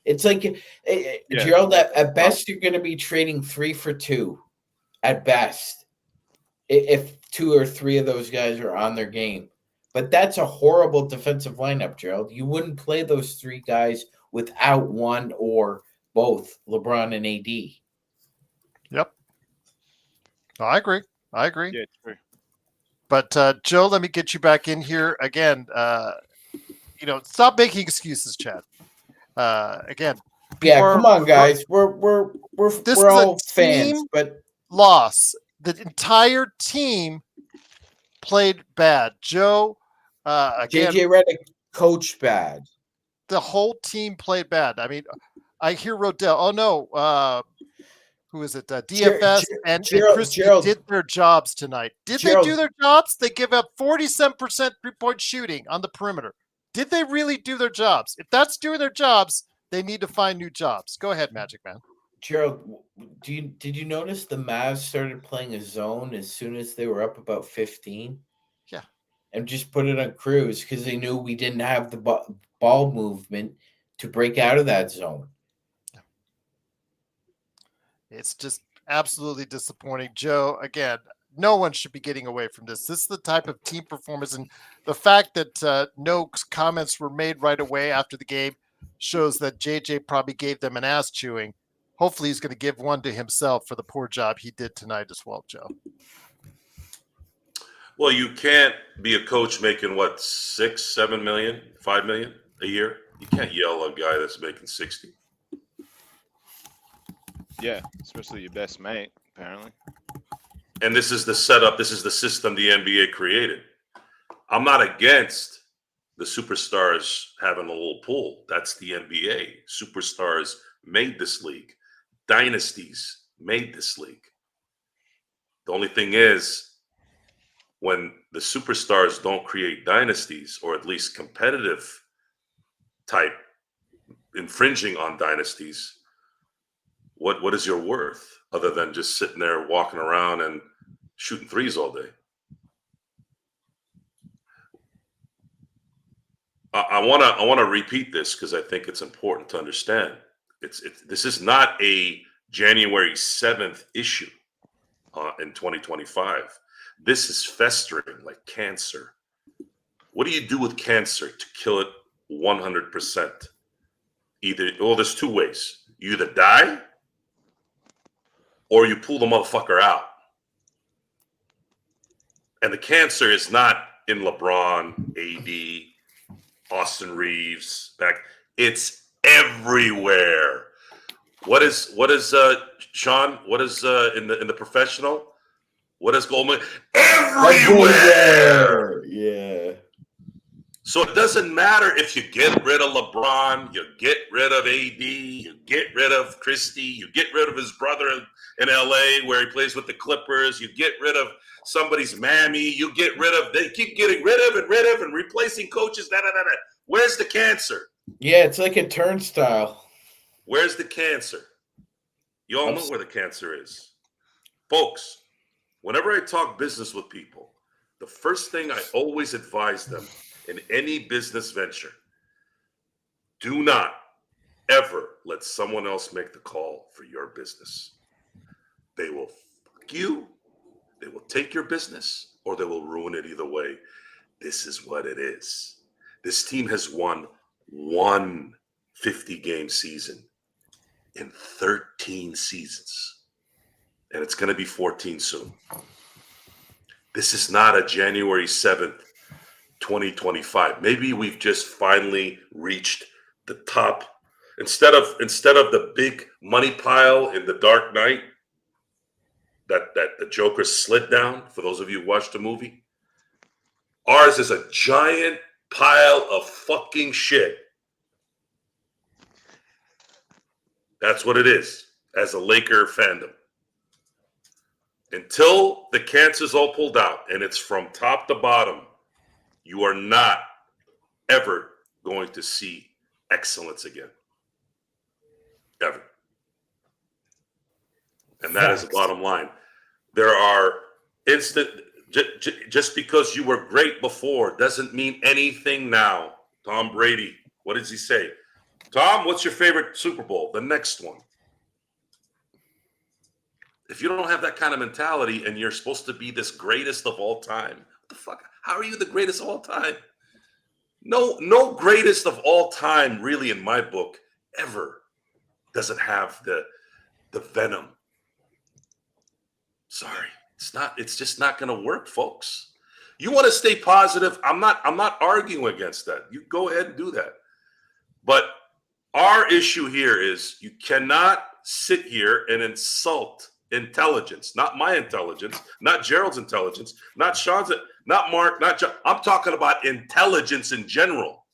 It's like yeah. Gerald. At Well, best, you're going to be trading 3 for 2. At best, if 2 or 3 of those guys are on their game. But that's a horrible defensive lineup, Gerald. You wouldn't play those 3 guys without one or both LeBron and AD. Yep. I agree. I agree. yeah, true. But Joe, let me get you back in here again. Stop making excuses, Chad. Again, Yeah, come on, guys. this We're is a all fans, team but loss. The entire team played bad. Joe, again, JJ Redick coached bad. the whole team played bad. I mean, I hear Rodell. Oh no, who is it? DFS and Christie Gerald, did their jobs tonight. Did they do their jobs? They give up 47% 3-point shooting on the perimeter. Did they really do their jobs? If that's doing their jobs, they need to find new jobs. Go ahead, Magic Man. Gerald, did you notice the Mavs started playing a zone as soon as they were up about 15? Yeah. And just put it on cruise because they knew we didn't have the ball movement to break out of that zone. It's just absolutely disappointing. Joe, again, no one should be getting away from this. This is the type of team performance. And the fact that no comments were made right away after the game shows that JJ probably gave them an ass chewing. Hopefully he's going to give one to himself for the poor job he did tonight as well, Joe. Well, you can't be a coach making what, 6, 7 million, 5 million a year. You can't yell at a guy that's making 60. Yeah, especially your best mate, apparently. And this is the setup. This is the system the NBA created. I'm not against the superstars having a little pool. That's the NBA. Superstars made this league. Dynasties made this league. The only thing is, when the superstars don't create dynasties, or at least competitive type infringing on dynasties, what is your worth other than just sitting there walking around and shooting threes all day? I want to repeat this because I think it's important to understand. This is not a January 7th issue in 2025. This is festering like cancer. What do you do with cancer to kill it 100%? There's 2 ways. You either die or you pull the motherfucker out. And the cancer is not in LeBron, AD, Austin Reeves, it's everywhere. What is Sean? What is in the professional? What is Goldman? Everywhere. Yeah. So it doesn't matter if you get rid of LeBron, you get rid of AD, you get rid of Christie, you get rid of his brother in LA where he plays with the Clippers, you get rid of somebody's mammy, they keep getting rid of and replacing coaches. Where's the cancer? Yeah, it's like a turnstile. Where's the cancer? You all know where the cancer is. Folks, whenever I talk business with people, the first thing I always advise them in any business venture, do not ever let someone else make the call for your business. They will fuck you, they will take your business, or they will ruin it either way. This is what it is. This team has won one 50-game season in 13 seasons. And it's going to be 14 soon. This is not a January 7th, 2025. Maybe we've just finally reached the top. Instead of the big money pile in The Dark Knight that the Joker slid down, for those of you who watched the movie, ours is a giant pile of fucking shit. That's what it is as a Laker fandom. Until the cancer's all pulled out and it's from top to bottom, you are not ever going to see excellence again. Ever. And that is the bottom line. There are just because you were great before doesn't mean anything now. Tom Brady, what does he say? Tom, what's your favorite Super Bowl? The next one. If you don't have that kind of mentality and you're supposed to be this greatest of all time, what the fuck? How are you the greatest of all time? No greatest of all time, really, in my book, ever doesn't have the venom. Sorry, it's just not going to work, folks. You want to stay positive? I'm not arguing against that. You go ahead and do that. But our issue here is you cannot sit here and insult intelligence, not my intelligence, not Gerald's intelligence, not Sean's, not Mark, not John. I'm talking about intelligence in general.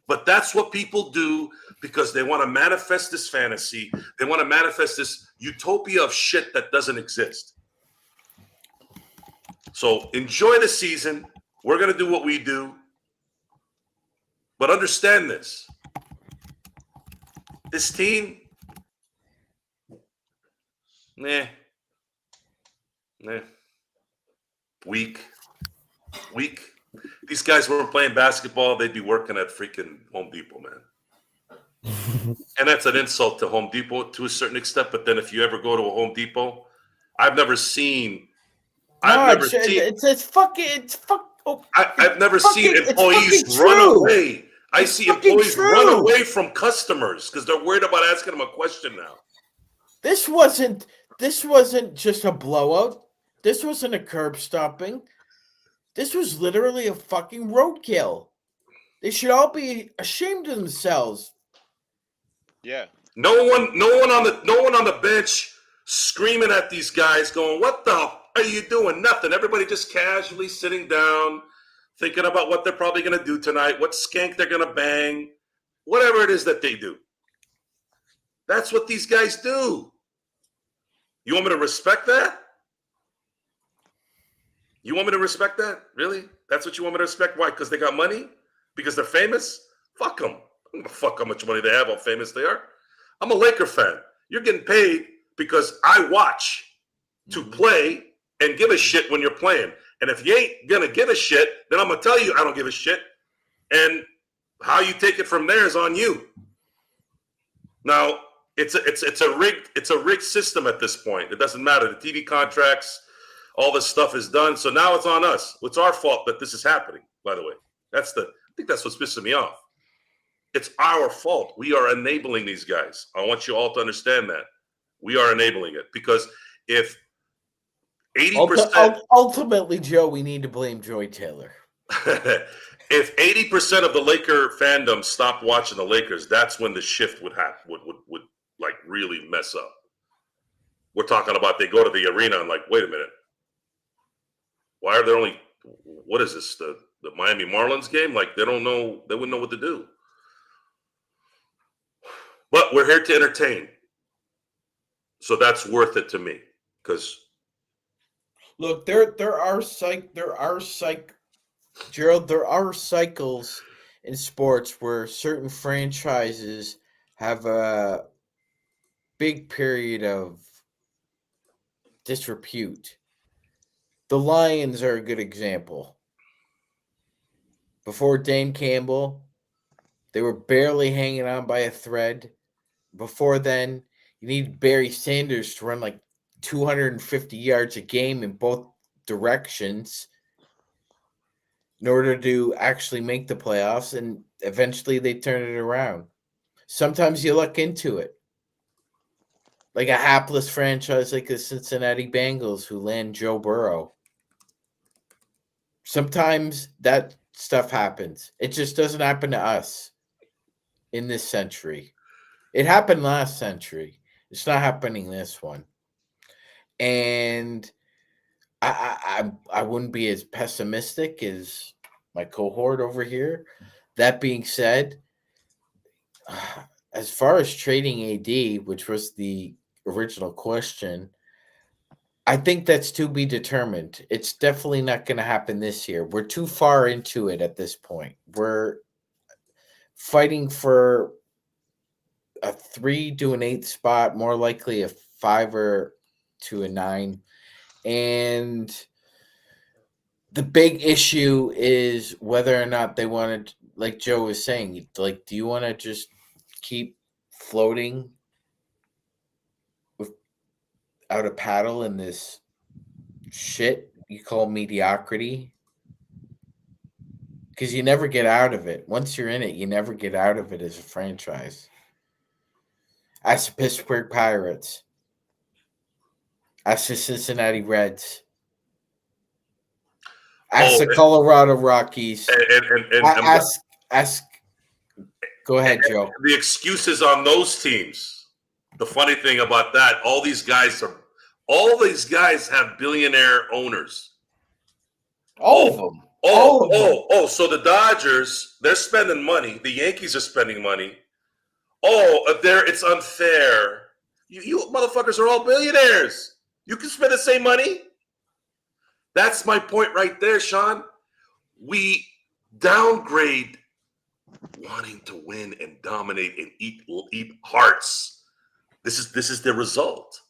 But that's what people do because they want to manifest this fantasy. They want to manifest this utopia of shit that doesn't exist. So enjoy the season. We're going to do what we do. But understand this. This team, weak. These guys weren't playing basketball, they'd be working at freaking Home Depot, man. And that's an insult to Home Depot to a certain extent. But then if you ever go to a Home Depot, I've never seen employees run away. I see employees run away from customers because they're worried about asking them a question now. This wasn't just a blowout. This wasn't a curb stomping. This was literally a fucking roadkill. They should all be ashamed of themselves. Yeah. No one on the bench screaming at these guys, going, "What the f- are you doing?" Nothing. Everybody just casually sitting down, thinking about what they're probably going to do tonight, what skank they're going to bang, whatever it is that they do. That's what these guys do. You want me to respect that? You want me to respect that? Really? That's what you want me to respect? Why? Because they got money? Because they're famous? Fuck them. I don't give a fuck how much money they have, how famous they are. I'm a Laker fan. You're getting paid because I watch to play and give a shit when you're playing. And if you ain't going to give a shit, then I'm going to tell you I don't give a shit. And how you take it from there is on you. Now, it's a rigged system at this point. It doesn't matter. The TV contracts, all this stuff is done. So now it's on us. It's our fault that this is happening, by the way. I think that's what's pissing me off. It's our fault. We are enabling these guys. I want you all to understand that. We are enabling it because if 80%... Ultimately, Joe, we need to blame Joy Taylor. If 80% of the Laker fandom stopped watching the Lakers, that's when the shift would happen, would like really mess up. We're talking about they go to the arena and like, wait a minute. Why are there only, what is this, the Miami Marlins game? Like they don't know, they wouldn't know what to do. But we're here to entertain. So that's worth it to me. Because look, there are Gerald, there are cycles in sports where certain franchises have a big period of disrepute. The Lions are a good example. Before Dan Campbell, they were barely hanging on by a thread. Before then, you need Barry Sanders to run like 250 yards a game in both directions in order to actually make the playoffs, and eventually they turn it around. Sometimes you luck into it. like a hapless franchise like the Cincinnati Bengals who land Joe Burrow. Sometimes that stuff happens. It just doesn't happen to us in this century. It happened last century. It's not happening this one. And I wouldn't be as pessimistic as my cohort over here. That being said, as far as trading AD, which was the original question, I think that's to be determined. It's definitely not going to happen this year. We're too far into it at this point. We're fighting for a 3 to an 8 spot, more likely a 5 or to a 9. And the big issue is whether or not they want to, like Joe was saying, like, do you want to just keep floating without a paddle in this shit you call mediocrity? Because you never get out of it. Once you're in it, you never get out of it as a franchise. Ask the Pittsburgh Pirates. Ask the Cincinnati Reds. Ask the Colorado Rockies. Ask. Go ahead, Joe. The excuses on those teams. The funny thing about that, all these guys have billionaire owners. All of them. So the Dodgers, they're spending money. The Yankees are spending money. It's unfair. You motherfuckers are all billionaires. You can spend the same money. That's my point right there, Sean. We downgrade wanting to win and dominate and eat hearts. This is the result.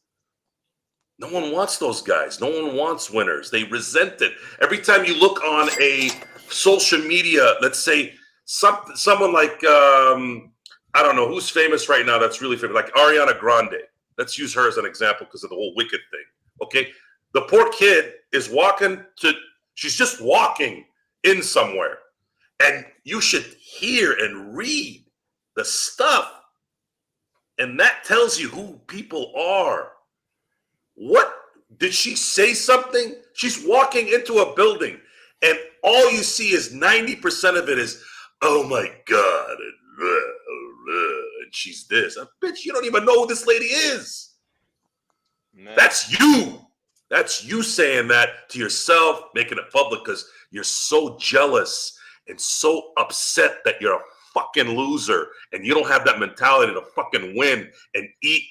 No one wants those guys. No one wants winners. They resent it. Every time you look on a social media, let's say someone like I don't know who's famous right now. That's really famous, like Ariana Grande. Let's use her as an example because of the whole Wicked thing. Okay, the poor kid is she's just walking in somewhere, and you should hear and read the stuff, and that tells you who people are. What did she say something? She's walking into a building, and all you see is 90% of it is, oh my God, and she's this. Bitch, you don't even know who this lady is. No. That's you. That's you saying that to yourself, making it public because you're so jealous and so upset that you're a fucking loser and you don't have that mentality to fucking win and eat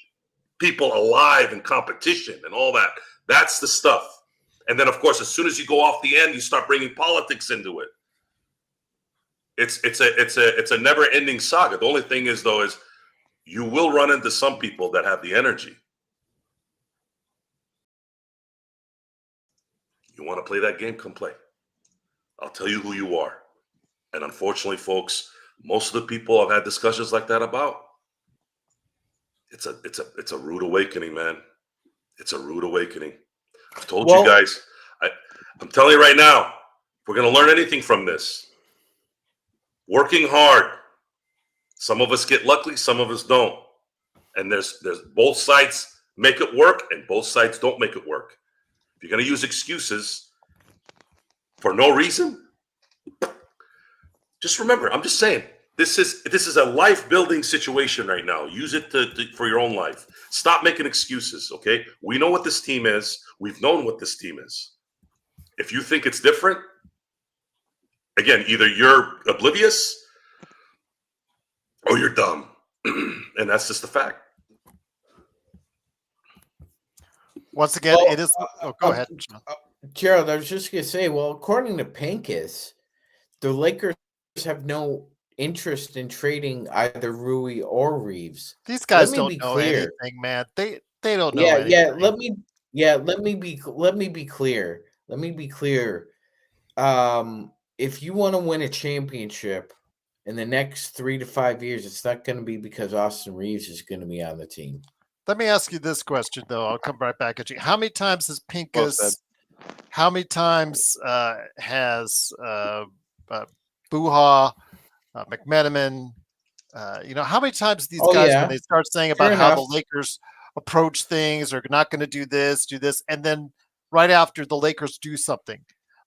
people alive in competition and all that. That's the stuff. And then, of course, as soon as you go off the end, you start bringing politics into it. It's a never-ending saga. The only thing is, though, is you will run into some people that have the energy. You want to play that game? Come play. I'll tell you who you are. And unfortunately, folks, most of the people I've had discussions like that about, it's a rude awakening, man. It's a rude awakening. I've told you guys. I'm telling you right now, if we're going to learn anything from this, working hard. Some of us get lucky, some of us don't. And there's both sides make it work and both sides don't make it work. If you're going to use excuses for no reason, just remember, I'm just saying, this is a life-building situation right now. Use it for your own life. Stop making excuses, okay? We know what this team is. We've known what this team is. If you think it's different, again, either you're oblivious or you're dumb. And that's just the fact. Once again, it is. Go ahead. Gerald, I was just going to say, well, according to Pincus, the Lakers have no interest in trading either Rui or Reeves. These guys don't know anything, man. They don't know anything. Let me be clear. Let me be clear. If you want to win a championship in the next 3 to 5 years, it's not going to be because Austin Reeves is going to be on the team. Let me ask you this question, though. I'll come right back at you. How many times has Pincus? How many times has Buha, McMenamin? How many times these guys, when they start saying about how the Lakers approach things, or not going to do this, and then right after the Lakers do something,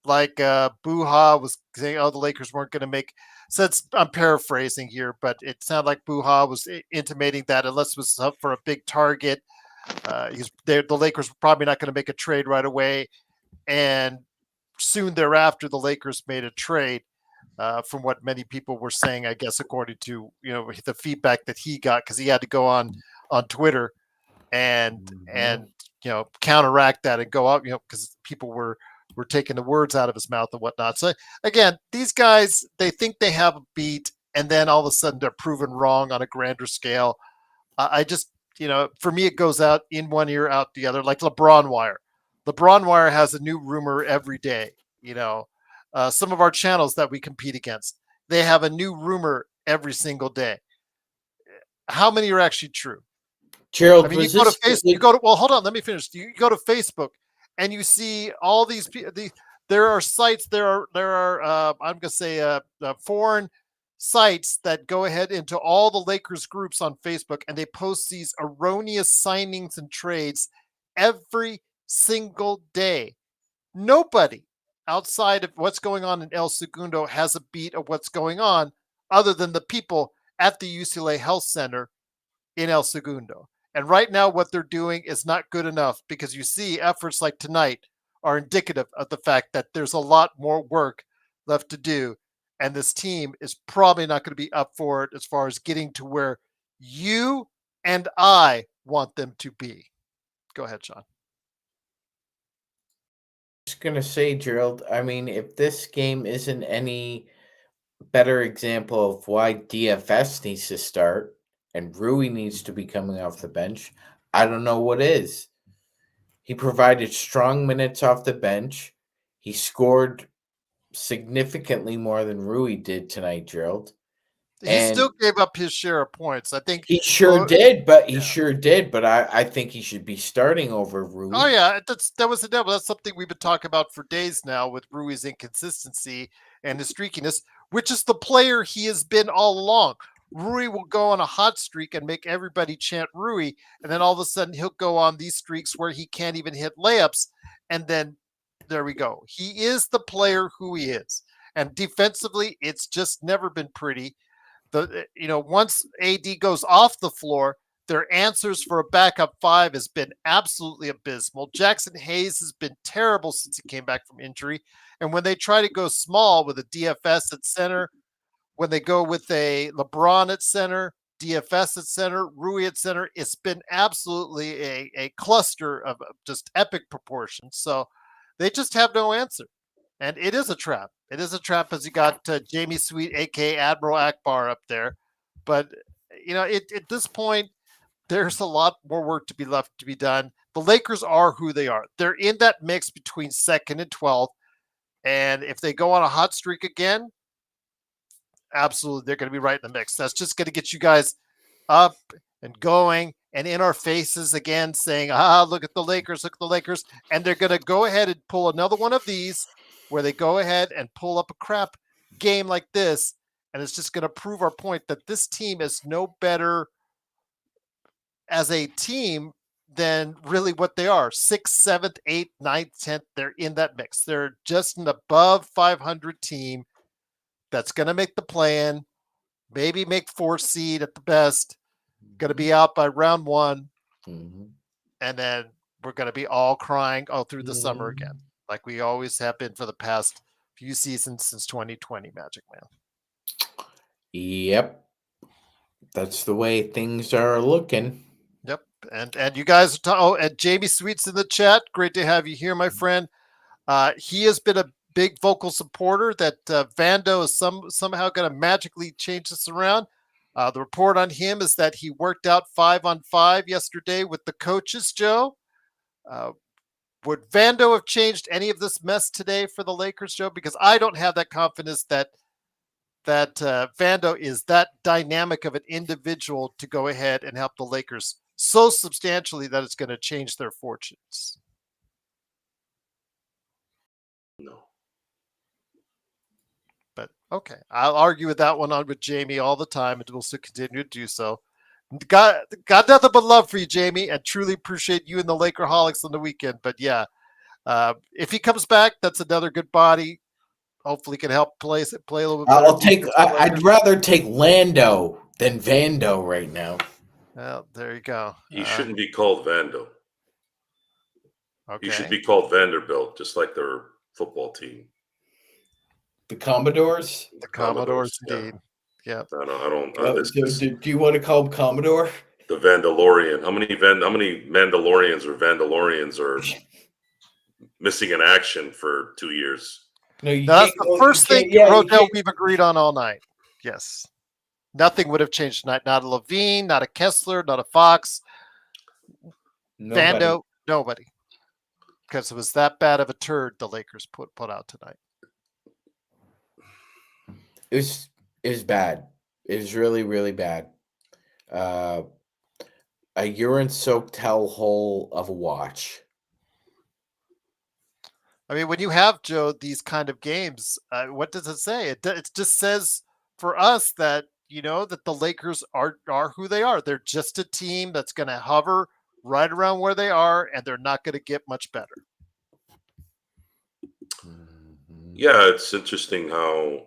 like Buha was saying, oh, the Lakers weren't going to make. So I'm paraphrasing here, but it sounded like Buha was intimating that unless it was up for a big target, the Lakers were probably not going to make a trade right away. And soon thereafter, the Lakers made a trade. From what many people were saying, I guess, according to the feedback that he got, because he had to go on Twitter and counteract that and go up, because people were taking the words out of his mouth and whatnot. So again, these guys, they think they have a beat, and then all of a sudden they're proven wrong on a grander scale. I just, for me, it goes out in one ear, out the other, like LeBron Wire. LeBron Wire has a new rumor every day. Some of our channels that we compete against, they have a new rumor every single day. How many are actually true? Gerald, you go to Facebook. Well, hold on, let me finish. You go to Facebook and you see all these people. There are sites. There are I'm gonna say foreign sites that go ahead into all the Lakers groups on Facebook, and they post these erroneous signings and trades every single day. Nobody outside of what's going on in El Segundo has a beat of what's going on, other than the people at the UCLA Health Center in El Segundo. And right now, what they're doing is not good enough, because you see efforts like tonight are indicative of the fact that there's a lot more work left to do. And this team is probably not going to be up for it as far as getting to where you and I want them to be. Go ahead, Sean. Just going to say, Gerald, I mean, if this game isn't any better example of why DFS needs to start and Rui needs to be coming off the bench, I don't know what is. He provided strong minutes off the bench. He scored significantly more than Rui did tonight, Gerald. He still gave up his share of points. I think he sure did, but I think he should be starting over Rui. Oh yeah, that was the devil. That's something we've been talking about for days now, with Rui's inconsistency and his streakiness, which is the player he has been all along. Rui will go on a hot streak and make everybody chant Rui, and then all of a sudden he'll go on these streaks where he can't even hit layups, and then there we go. He is the player who he is, and defensively, it's just never been pretty. Once AD goes off the floor, their answers for a backup five has been absolutely abysmal. Jackson Hayes has been terrible since he came back from injury, and when they try to go small with a DFS at center, when they go with a LeBron at center, DFS at center, Rui at center, it's been absolutely a cluster of just epic proportions. So they just have no answer. And it is a trap. It is a trap, as you got Jamie Sweet, a.k.a. Admiral Akbar, up there. But, at this point, there's a lot more work to be done. The Lakers are who they are. They're in that mix between second and 12th. And if they go on a hot streak again, absolutely, they're going to be right in the mix. That's just going to get you guys up and going and in our faces again, saying, look at the Lakers, look at the Lakers. And they're going to go ahead and pull another one of these where they go ahead and pull up a crap game like this. And it's just going to prove our point that this team is no better as a team than really what they are. 6th, 7th, 8th, 9th, 10th. They're in that mix. They're just an above 500 team that's going to make the play-in, maybe make 4th seed at the best, going to be out by round 1, and then we're going to be all crying all through the summer again, like we always have been for the past few seasons since 2020, Magic Man. Yep. That's the way things are looking. Yep. And you guys are and Jamie Sweet's in the chat. Great to have you here, my friend. He has been a big vocal supporter that Vando is somehow going to magically change this around. The report on him is that he worked out 5-on-5 yesterday with the coaches, Joe. Would Vando have changed any of this mess today for the Lakers, Joe? Because I don't have that confidence that Vando is that dynamic of an individual to go ahead and help the Lakers so substantially that it's going to change their fortunes. No. But okay, I'll argue with that one on with Jamie all the time, and we'll still continue to do so. got nothing but love for you, Jamie, and truly appreciate you and the Lakerholics on the weekend. But yeah, if he comes back, that's another good body. Hopefully, can help play a little bit better. I'll take. I'd rather take Lando than Vando right now. Well, there you go. He shouldn't be called Vando. Okay. He should be called Vanderbilt, just like their football team. The Commodores. The Commodores, yeah. indeed. Yeah. I don't. Do you want to call him Commodore? The Vandalorian. How many Mandalorians or Vandalorians are missing in action for 2 years? No, you That's can't the go- first you thing, can't- yeah, you Rodell, can't- we've agreed on all night. Yes. Nothing would have changed tonight. Not a Levine, not a Kessler, not a Fox. Nobody. Vando, nobody. Because it was that bad of a turd the Lakers put out tonight. It was bad. It was really, really bad. A urine-soaked hellhole of a watch. I mean, when you have, Joe, these kind of games, what does it say? It just says for us that, that the Lakers are who they are. They're just a team that's going to hover right around where they are, and they're not going to get much better. Yeah, it's interesting how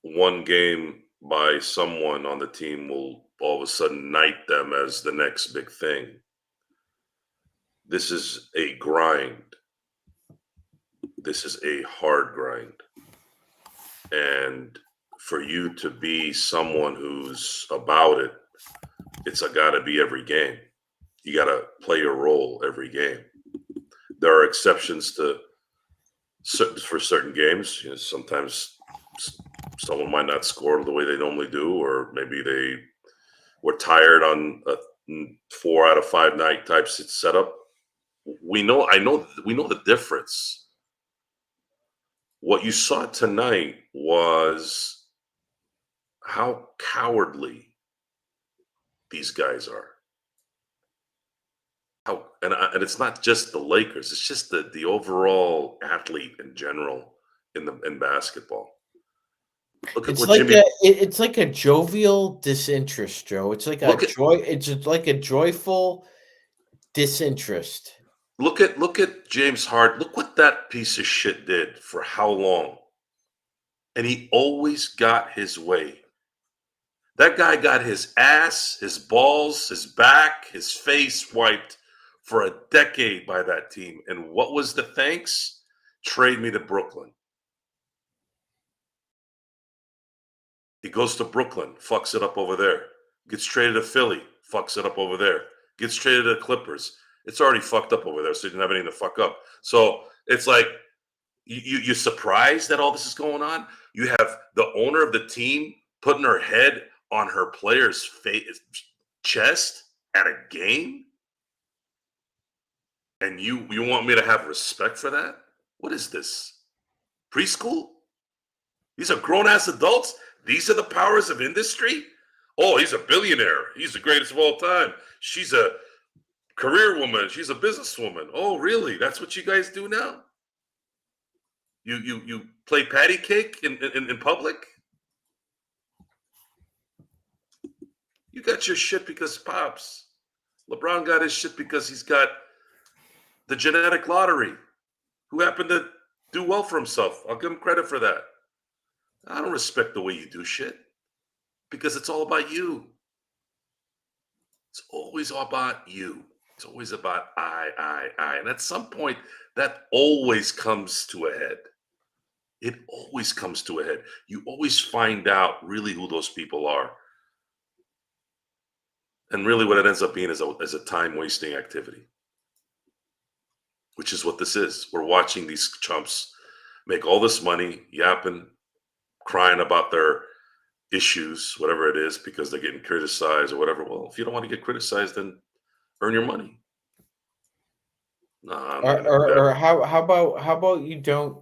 one game by someone on the team will all of a sudden knight them as the next big thing. This is a grind. This is a hard grind. And for you to be someone who's about it, it's got to be every game. You got to play your role every game. There are exceptions for certain games. Sometimes someone might not score the way they normally do, or maybe they were tired on a 4 out of 5 night type setup. We know the difference. What you saw tonight was how cowardly these guys are. And it's not just the Lakers; it's just the overall athlete in general in basketball. Look at It's what like Jimmy. it's like a jovial disinterest, Joe. It's like It's like a joyful disinterest. Look at James Harden. Look what that piece of shit did for how long. And he always got his way. That guy got his ass, his balls, his back, his face wiped for a decade by that team. And what was the thanks? Trade me to Brooklyn. He goes to Brooklyn, fucks it up over there. Gets traded to Philly, fucks it up over there. Gets traded to the Clippers. It's already fucked up over there, so he didn't have anything to fuck up. So it's like you're surprised that all this is going on. You have the owner of the team putting her head on her player's chest at a game, and you want me to have respect for that? What is this? Preschool? These are grown-ass adults. These are the powers of industry. Oh, he's a billionaire. He's the greatest of all time. She's a career woman. She's a businesswoman. Oh, really? That's what you guys do now? You play patty cake in public? You got your shit because Pops. LeBron got his shit because he's got the genetic lottery. Who happened to do well for himself. I'll give him credit for that. I don't respect the way you do shit because it's all about you. It's always all about you. It's always about I. And at some point, that always comes to a head. It always comes to a head. You always find out really who those people are. And really what it ends up being is a time-wasting activity, which is what this is. We're watching these chumps make all this money, yapping, crying about their issues, whatever it is, because they're getting criticized or whatever. Well, if you don't want to get criticized, then earn your money. No, I'm not gonna do that. Or how about you don't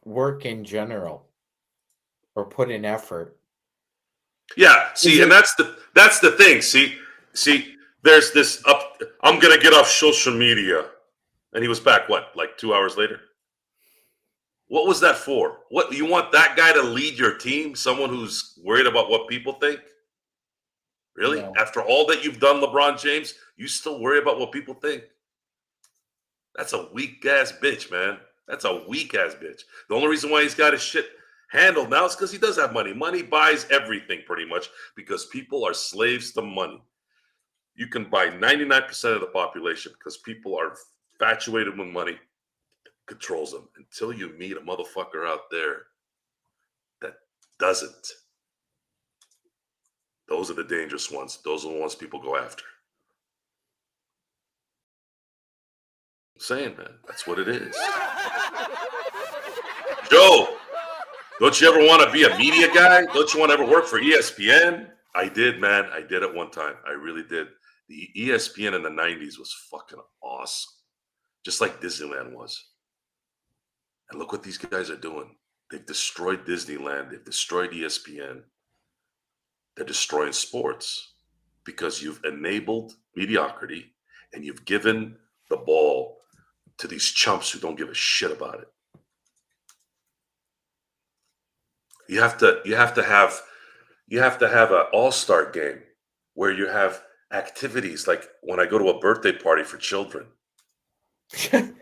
work in general or put in effort? Yeah, see, and that's the thing. See, there's this I'm gonna get off social media. And he was back, like 2 hours later? What was that for? What, you want that guy to lead your team? Someone who's worried about what people think? Really? No. After all that you've done, LeBron James, you still worry about what people think? That's a weak-ass bitch, man. That's a weak-ass bitch. The only reason why he's got his shit handled now is because he does have money. Money buys everything pretty much because people are slaves to money. You can buy 99% of the population because people are infatuated with money, controls them until you meet a motherfucker out there that doesn't. Those are the dangerous ones. Those are the ones people go after. I'm saying, man, that's what it is. Joe, don't you ever want to be a media guy? Don't you want to ever work for ESPN? I did, man. I did at one time. I really did. The ESPN in the 90s was fucking awesome. Just like Disneyland was. And look what these guys are doing. They've destroyed Disneyland. They've destroyed ESPN. They're destroying sports because you've enabled mediocrity and you've given the ball to these chumps who don't give a shit about it. You have to have an all-star game where you have activities like when I go to a birthday party for children.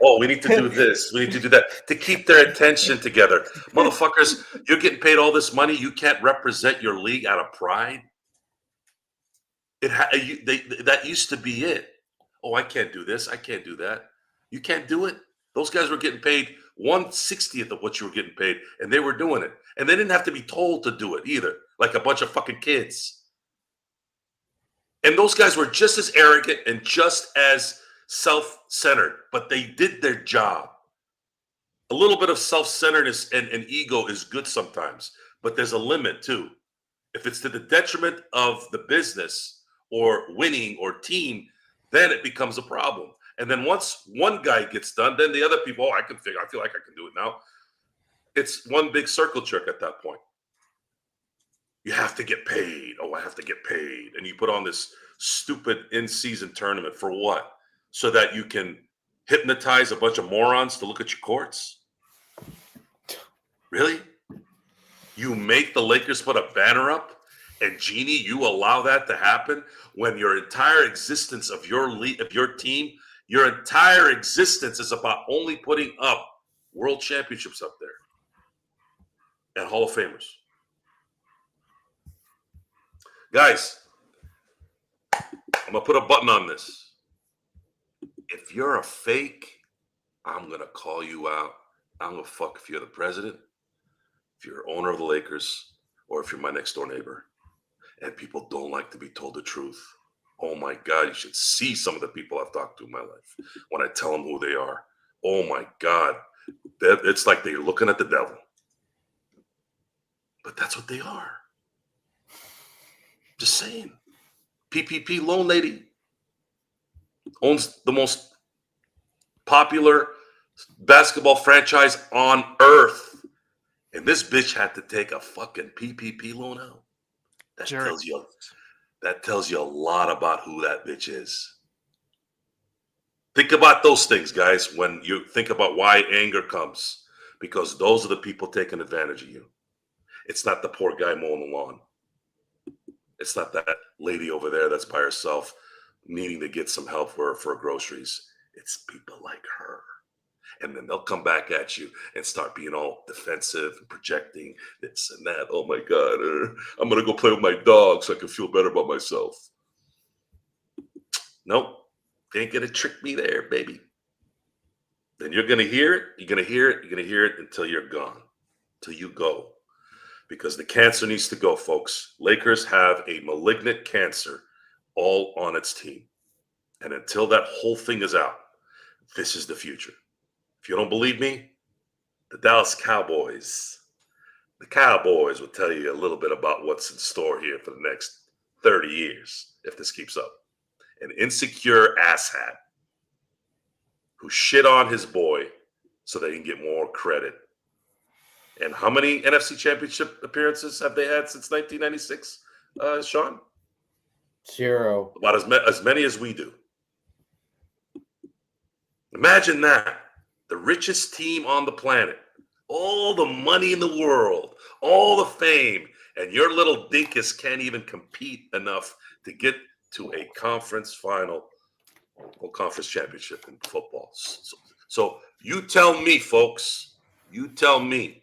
Oh, we need to do this. We need to do that to keep their attention together. Motherfuckers, you're getting paid all this money. You can't represent your league out of pride. That used to be it. Oh, I can't do this. I can't do that. You can't do it. Those guys were getting paid 1/60th of what you were getting paid, and they were doing it. And they didn't have to be told to do it either, like a bunch of fucking kids. And those guys were just as arrogant and just as self-centered, but they did their job. A little bit of self-centeredness and ego is good sometimes, but there's a limit too. If it's to the detriment of the business or winning or team, then it becomes a problem. And then once one guy gets done, then the other people, I feel like I can do it now. It's one big circle jerk at that point. You have to get paid. Oh, I have to get paid. And you put on this stupid in-season tournament for what? So that you can hypnotize a bunch of morons to look at your courts? Really? You make the Lakers put a banner up, and Jeannie, you allow that to happen when your entire existence of your league, of your team, your entire existence is about only putting up world championships up there and Hall of Famers. Guys, I'm going to put a button on this. If you're a fake, I'm going to call you out. I don't give a fuck if you're the president, if you're owner of the Lakers, or if you're my next door neighbor. And people don't like to be told the truth. Oh my God, you should see some of the people I've talked to in my life when I tell them who they are. Oh my God, it's like they're looking at the devil. But that's what they are. Just saying. PPP loan lady owns the most popular basketball franchise on earth. And this bitch had to take a fucking PPP loan out. That tells you a lot about who that bitch is. Think about those things, guys, when you think about why anger comes. Because those are the people taking advantage of you. It's not the poor guy mowing the lawn. It's not that lady over there that's by herself needing to get some help for groceries. It's people like her. And then they'll come back at you and start being all defensive and projecting this and that. Oh my God, I'm going to go play with my dog so I can feel better about myself. Nope. They ain't going to trick me there, baby. Then you're going to hear it. You're going to hear it. You're going to hear it until you're gone, till you go. Because the cancer needs to go, folks. Lakers have a malignant cancer all on its team. And until that whole thing is out, this is the future. If you don't believe me, the Dallas Cowboys. The Cowboys will tell you a little bit about what's in store here for the next 30 years, if this keeps up. An insecure asshat who shit on his boy so they can get more credit. And how many NFC Championship appearances have they had since 1996, Sean? 0. About as many as we do. Imagine that. The richest team on the planet. All the money in the world. All the fame. And your little dinkus can't even compete enough to get to a conference final or conference championship in football. So you tell me, folks, you tell me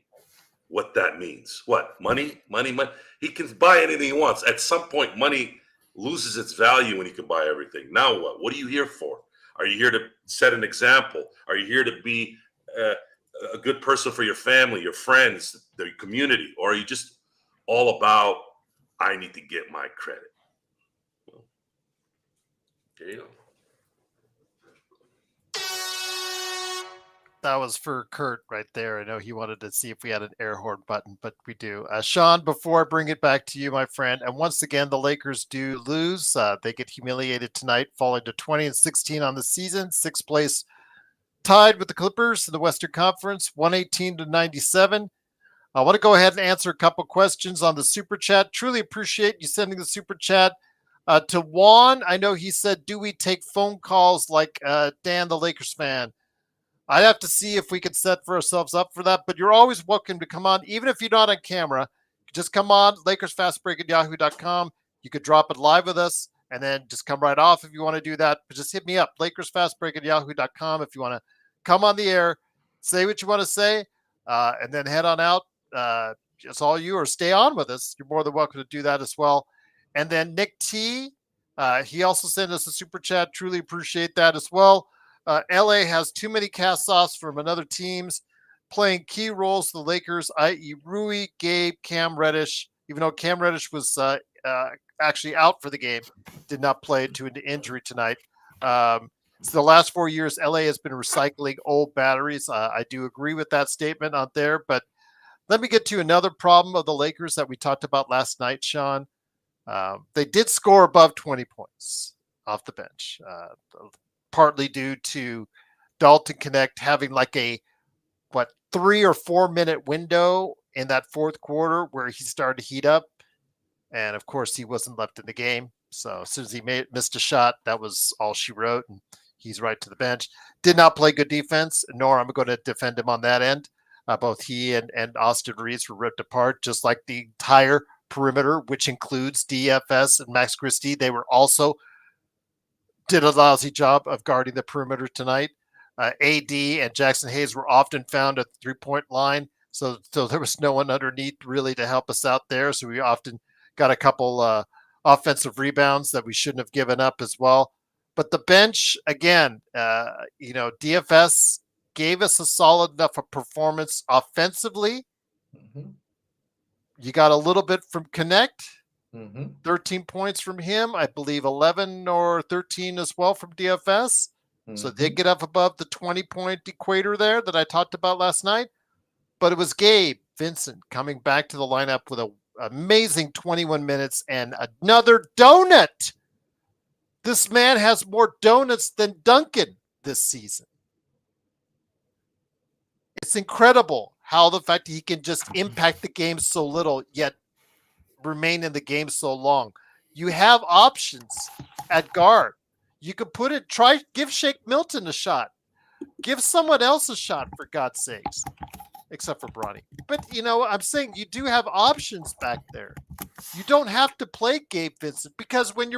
what that means. What? Money? Money, money. He can buy anything he wants. At some point, money loses its value when he can buy everything. Now what? What are you here for? Are you here to set an example? Are you here to be a good person for your family, your friends, the community? Or are you just all about, I need to get my credit? Well, there you go. That was for Kurt right there. I know he wanted to see if we had an air horn button, but we do. Sean, before I bring it back to you, my friend, and once again, the Lakers do lose. They get humiliated tonight, falling to 20-16 on the season, sixth place, tied with the Clippers in the Western Conference, 118-97. I want to go ahead and answer a couple questions on the Super Chat. Truly appreciate you sending the Super Chat. To Juan, I know he said, do we take phone calls like Dan, the Lakers fan? I'd have to see if we could set for ourselves up for that, but you're always welcome to come on, even if you're not on camera. Just come on, LakersFastBreak@yahoo.com. You could drop it live with us, and then just come right off if you want to do that. But just hit me up, LakersFastBreak@yahoo.com, if you want to come on the air, say what you want to say, and then head on out. It's all you, or stay on with us. You're more than welcome to do that as well. And then Nick T, he also sent us a super chat. Truly appreciate that as well. LA has too many cast-offs from another teams playing key roles for the Lakers, i.e. Rui, Gabe, Cam Reddish, even though Cam Reddish was actually out for the game, did not play due to injury tonight. So the last 4 years, LA has been recycling old batteries. I do agree with that statement out there, but let me get to another problem of the Lakers that we talked about last night, Sean. They did score above 20 points off the bench, partly due to Dalton Connect having like a 3 or 4 minute window in that fourth quarter where he started to heat up, and of course he wasn't left in the game. So as soon as he missed a shot, that was all she wrote, and he's right to the bench. Did not play good defense, nor I'm going to defend him on that end. Both he and Austin Reeves were ripped apart, just like the entire perimeter, which includes DFS and Max Christie. They were also did a lousy job of guarding the perimeter tonight. AD and Jackson Hayes were often found at the three-point line, so there was no one underneath really to help us out there. So we often got a couple offensive rebounds that we shouldn't have given up as well. But the bench, again, DFS gave us a solid enough a performance offensively. Mm-hmm. You got a little bit from Connect. Mm-hmm. 13 points from him. I believe 11 or 13 as well from DFS. Mm-hmm. So they get up above the 20-point equator there that I talked about last night. But it was Gabe Vincent coming back to the lineup with an amazing 21 minutes and another donut. This man has more donuts than Duncan this season. It's incredible how the fact that he can just impact the game so little, yet remain in the game so long. You have options at guard. You could put it, give Shake Milton a shot. Give someone else a shot, for God's sakes, except for Bronny. But, I'm saying you do have options back there. You don't have to play Gabe Vincent, because when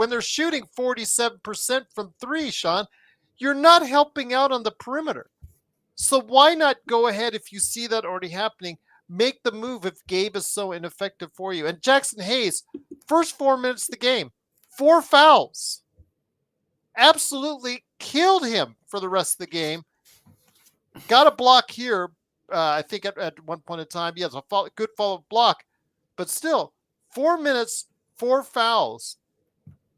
they're shooting 47% from three, Sean, you're not helping out on the perimeter. So why not go ahead, if you see that already happening, make the move if Gabe is so ineffective for you. And Jackson Hayes, first 4 minutes of the game, 4 fouls. Absolutely killed him for the rest of the game. Got a block here, I think at one point in time. He has a good follow-up block. But still, 4 minutes, 4 fouls.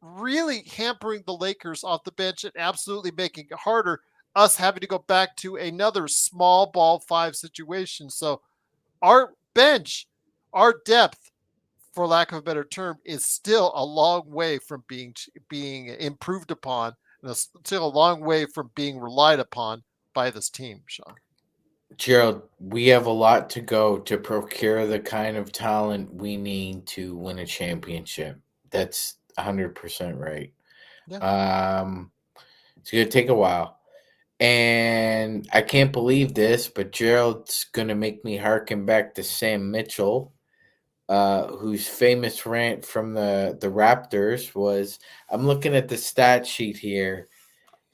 Really hampering the Lakers off the bench and absolutely making it harder, us having to go back to another small ball 5 situation. So our bench, our depth, for lack of a better term, is still a long way from being improved upon, and still a long way from being relied upon by this team, Sean. Gerald, we have a lot to go to procure the kind of talent we need to win a championship. That's 100% right. Yeah. It's going to take a while. And I can't believe this, but Gerald's going to make me harken back to Sam Mitchell. whose famous rant from the Raptors was, I'm looking at the stat sheet here.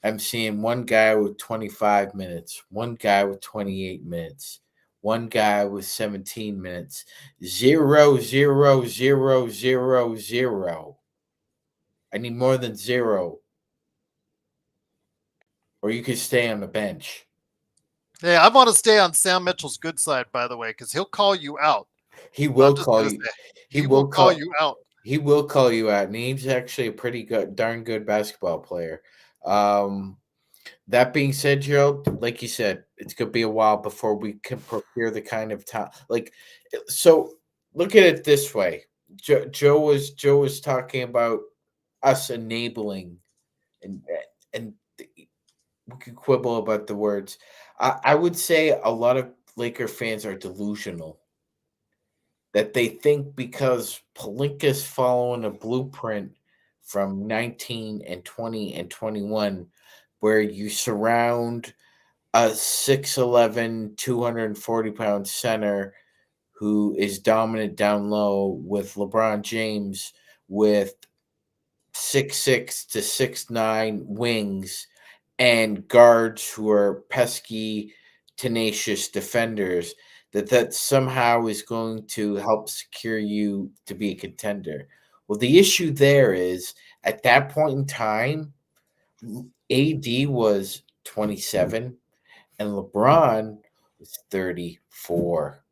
I'm seeing one guy with 25 minutes, one guy with 28 minutes, one guy with 17 minutes, 0, 0, 0, 0, 0. I need more than 0. Or you could stay on the bench. Hey, I want to stay on Sam Mitchell's good side, by the way, because he'll call you out. He will I'm just call gonna you. say, He he will will call call. you out. He will call you out, and he's actually a pretty good, darn good basketball player. That being said, Gerald, like you said, it's gonna be a while before we can procure the kind of time. Like, so look at it this way. Joe was talking about us enabling, and we could quibble about the words. I would say a lot of Laker fans are delusional, that they think because Pelinka's following a blueprint from 19 and 20 and 21, where you surround a 6'11", 240-pound center who is dominant down low with LeBron James with 6'6" to 6'9" wings and guards who are pesky, tenacious defenders, that somehow is going to help secure you to be a contender. Well, the issue there is at that point in time, AD was 27 and LeBron was 34.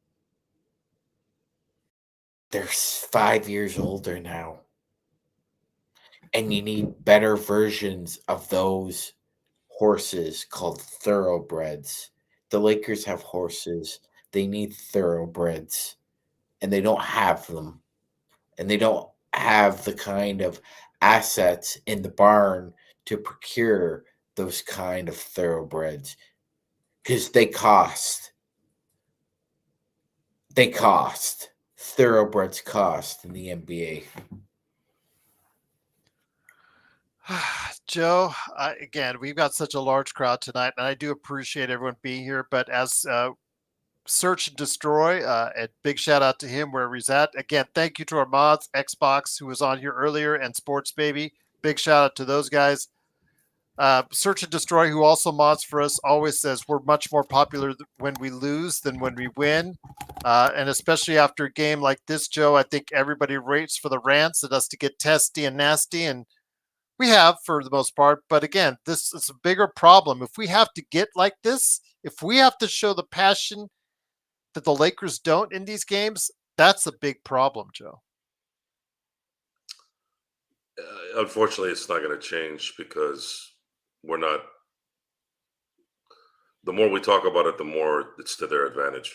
They're 5 years older now. And you need better versions of those horses called thoroughbreds. The Lakers have horses. They need thoroughbreds. And they don't have them. And they don't have the kind of assets in the barn to procure those kind of thoroughbreds. Because they cost. They cost. Thoroughbreds cost in the NBA. Joe, again, we've got such a large crowd tonight, and I do appreciate everyone being here. But as Search and Destroy, a big shout out to him wherever he's at. Again, thank you to our mods, Xbox, who was on here earlier, and Sports Baby. Big shout out to those guys. Search and Destroy, who also mods for us, always says we're much more popular when we lose than when we win. And especially after a game like this, Joe, I think everybody waits for the rants and us to get testy and nasty, and we have for the most part. But again, this is a bigger problem. If we have to get like this, if we have to show the passion that the Lakers don't in these games, that's a big problem, Joe. Unfortunately, it's not going to change because we're not. The more we talk about it, the more it's to their advantage.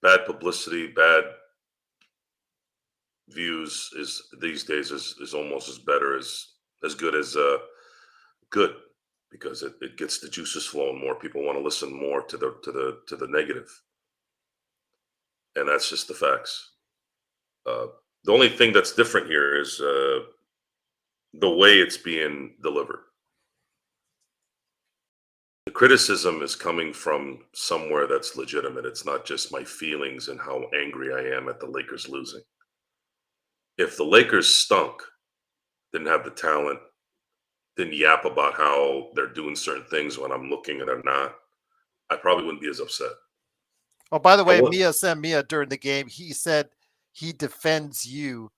Bad publicity, bad views is these days is almost as good as good, because it gets the juices flowing more. People want to listen more to the negative, and that's just the facts. The only thing that's different here is the way it's being delivered. The criticism is coming from somewhere that's legitimate. It's not just my feelings and how angry I am at the Lakers losing. If the Lakers stunk, didn't have the talent, didn't yap about how they're doing certain things when I'm looking and they're not, I probably wouldn't be as upset. Oh, by the way, Mia sent Mia during the game. He said he defends you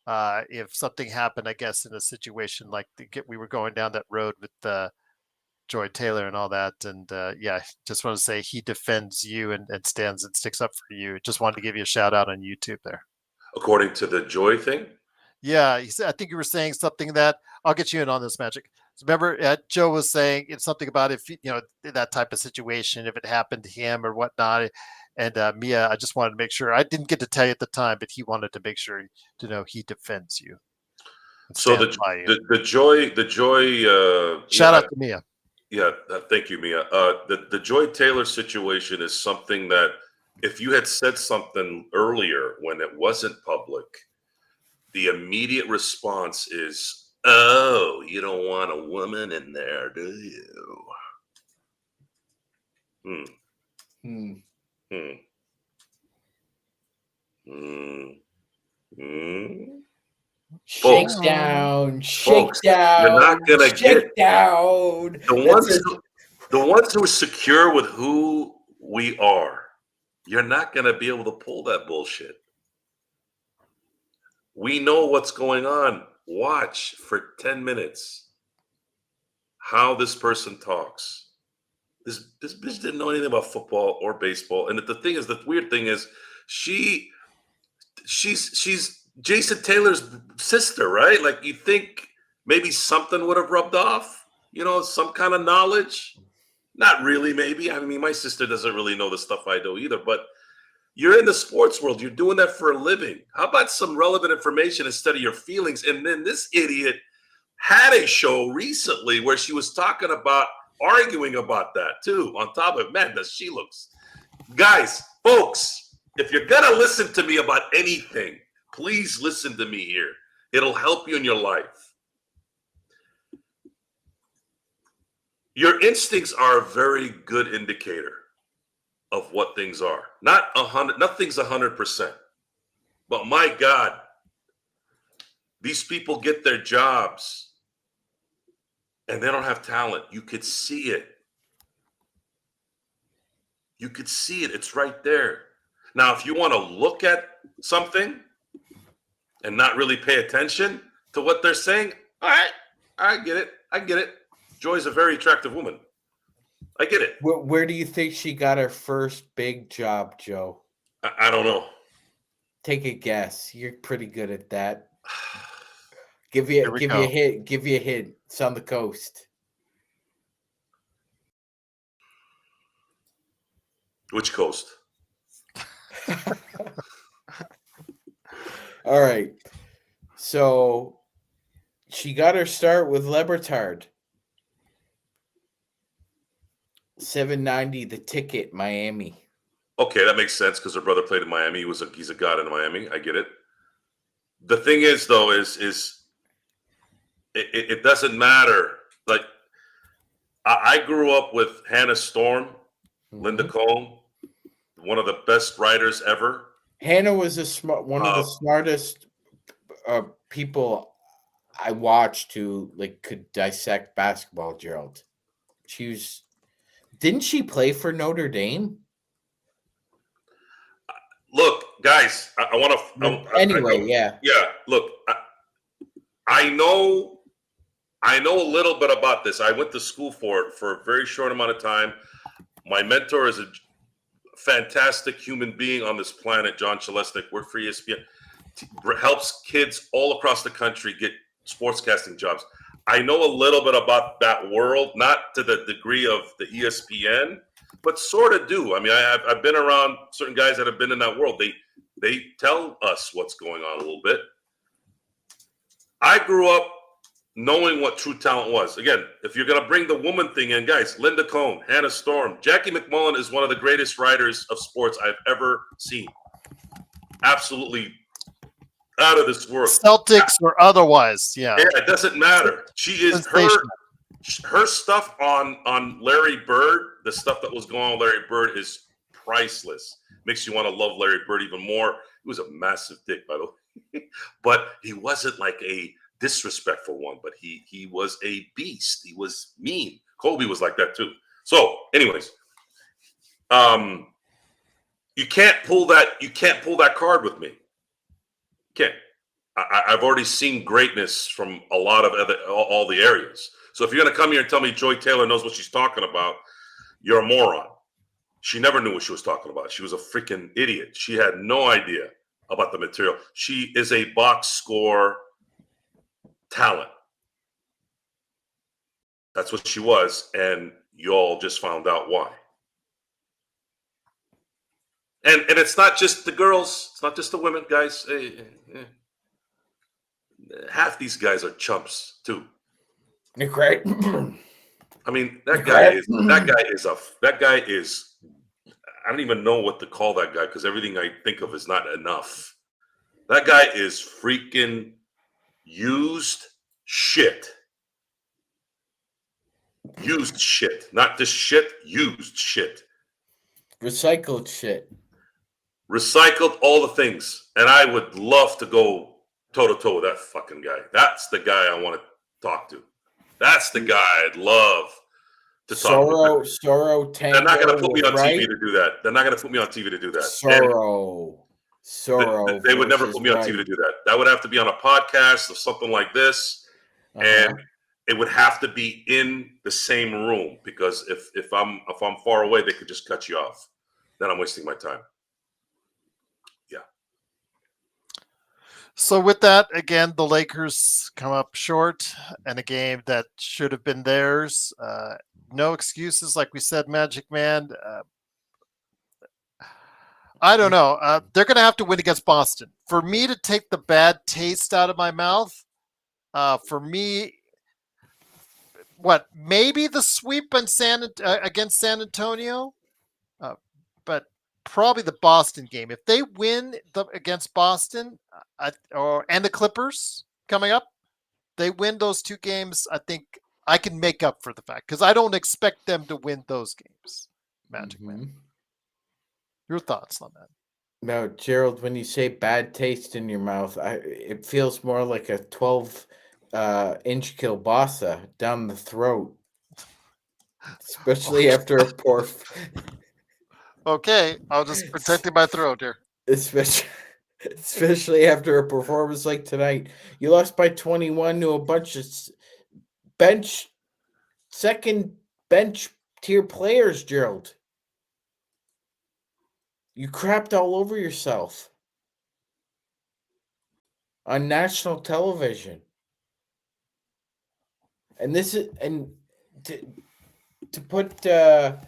if something happened, I guess, in a situation like we were going down that road with Joy Taylor and all that. And yeah, just want to say he defends you and stands and sticks up for you. Just wanted to give you a shout out on YouTube there. According to the Joy thing? Yeah, he said, I think you were saying something that I'll get you in on this, Magic. Remember, Joe was saying it's something about if that type of situation, if it happened to him or whatnot. And Mia, I just wanted to make sure. I didn't get to tell you at the time, but he wanted to make sure to know he defends you. So the Joy shout out to Mia. Yeah, thank you, Mia. The Joy Taylor situation is something that if you had said something earlier when it wasn't public, the immediate response is, "Oh, you don't want a woman in there, do you?" Shake Folks, down, folks, you're not gonna shake down. the ones who are secure with who we are. You're not gonna be able to pull that bullshit. We know what's going on. Watch for 10 minutes how this person talks. This bitch didn't know anything about football or baseball. And the thing is, the weird thing is, she's Jason Taylor's sister, right? Like, you think maybe something would have rubbed off, some kind of knowledge. Not really, maybe. I mean, my sister doesn't really know the stuff I do either, but you're in the sports world. You're doing that for a living. How about some relevant information instead of your feelings? And then this idiot had a show recently where she was talking about arguing about that too. On top of it, man, does she looks. Guys, folks, if you're gonna listen to me about anything, please listen to me here. It'll help you in your life. Your instincts are a very good indicator of what things are. Not 100, nothing's 100%. But my God, these people get their jobs and they don't have talent. You could see it. You could see it. It's right there. Now, if you want to look at something and not really pay attention to what they're saying, all right, I get it. I get it. Joy's a very attractive woman. I get it. Where do you think she got her first big job, Joe? I don't know. Take a guess. You're pretty good at that. Give you a hint. Give you a hint. It's on the coast. Which coast? All right. So she got her start with Lebertard. $7.90 the ticket, Miami. Okay, that makes sense because her brother played in Miami. He's a god in Miami. I get it. The thing is, though, is it doesn't matter. Like, I grew up with Hannah Storm, Linda Cohn, one of the best writers ever. Hannah was one of the smartest people I watched who could dissect basketball. Gerald, didn't she play for Notre Dame? Look, guys, I want to. Anyway, yeah. Look, I know a little bit about this. I went to school for it for a very short amount of time. My mentor is a fantastic human being on this planet, John Chalesnik, worked for ESPN, helps kids all across the country get sportscasting jobs. I know a little bit about that world, not to the degree of the ESPN, but sort of do. I mean, I've been around certain guys that have been in that world. They tell us what's going on a little bit. I grew up knowing what true talent was. Again, if you're going to bring the woman thing in, guys, Linda Cohn, Hannah Storm, Jackie McMullen is one of the greatest writers of sports I've ever seen. Absolutely out of this world. Celtics or otherwise, yeah. Yeah, it doesn't matter. She is her stuff on Larry Bird, the stuff that was going on with Larry Bird is priceless. Makes you want to love Larry Bird even more. He was a massive dick, by the way. But he wasn't like a disrespectful one, but he was a beast. He was mean. Kobe was like that too. So, anyways, you can't pull that card with me. Can't. I've already seen greatness from a lot of all the areas. So if you're going to come here and tell me Joy Taylor knows what she's talking about, you're a moron. She never knew what she was talking about. She was a freaking idiot. She had no idea about the material. She is a box score talent. That's what she was, and y'all just found out why. And it's not just the girls. It's not just the women, guys. Half these guys are chumps too. Great. I mean, that guy is. I don't even know what to call that guy because everything I think of is not enough. That guy is freaking used shit. Used shit, not just shit. Used shit. Recycled shit. recycled all the things, and I would love to go toe to toe with that fucking guy. That's the guy I want to talk to. That's the guy I'd love to talk to. Sorrow, They're not going to Tango, put me on right? TV to do that. They're not going to put me on TV to do that. Sorrow. They would never versus put me on right. TV to do that. That would have to be on a podcast or something like this, and it would have to be in the same room, because if I'm far away, they could just cut you off. Then I'm wasting my time. Yeah. So with that, again, the Lakers come up short in a game that should have been theirs. No excuses, like we said, Magic Man. I don't know. They're going to have to win against Boston. For me to take the bad taste out of my mouth, for me, maybe the sweep in against San Antonio, but probably the Boston game. If they win against Boston and the Clippers coming up, they win those two games, I think I can make up for the fact, because I don't expect them to win those games. Magic Man. Your thoughts on that? No, Gerald, when you say bad taste in your mouth, it feels more like a 12-inch kielbasa down the throat, especially after a poor. Okay, I'll just protecting my throat here. Especially after a performance like tonight, you lost by 21 to a bunch of second bench tier players, Gerald. You crapped all over yourself on national television. And to put a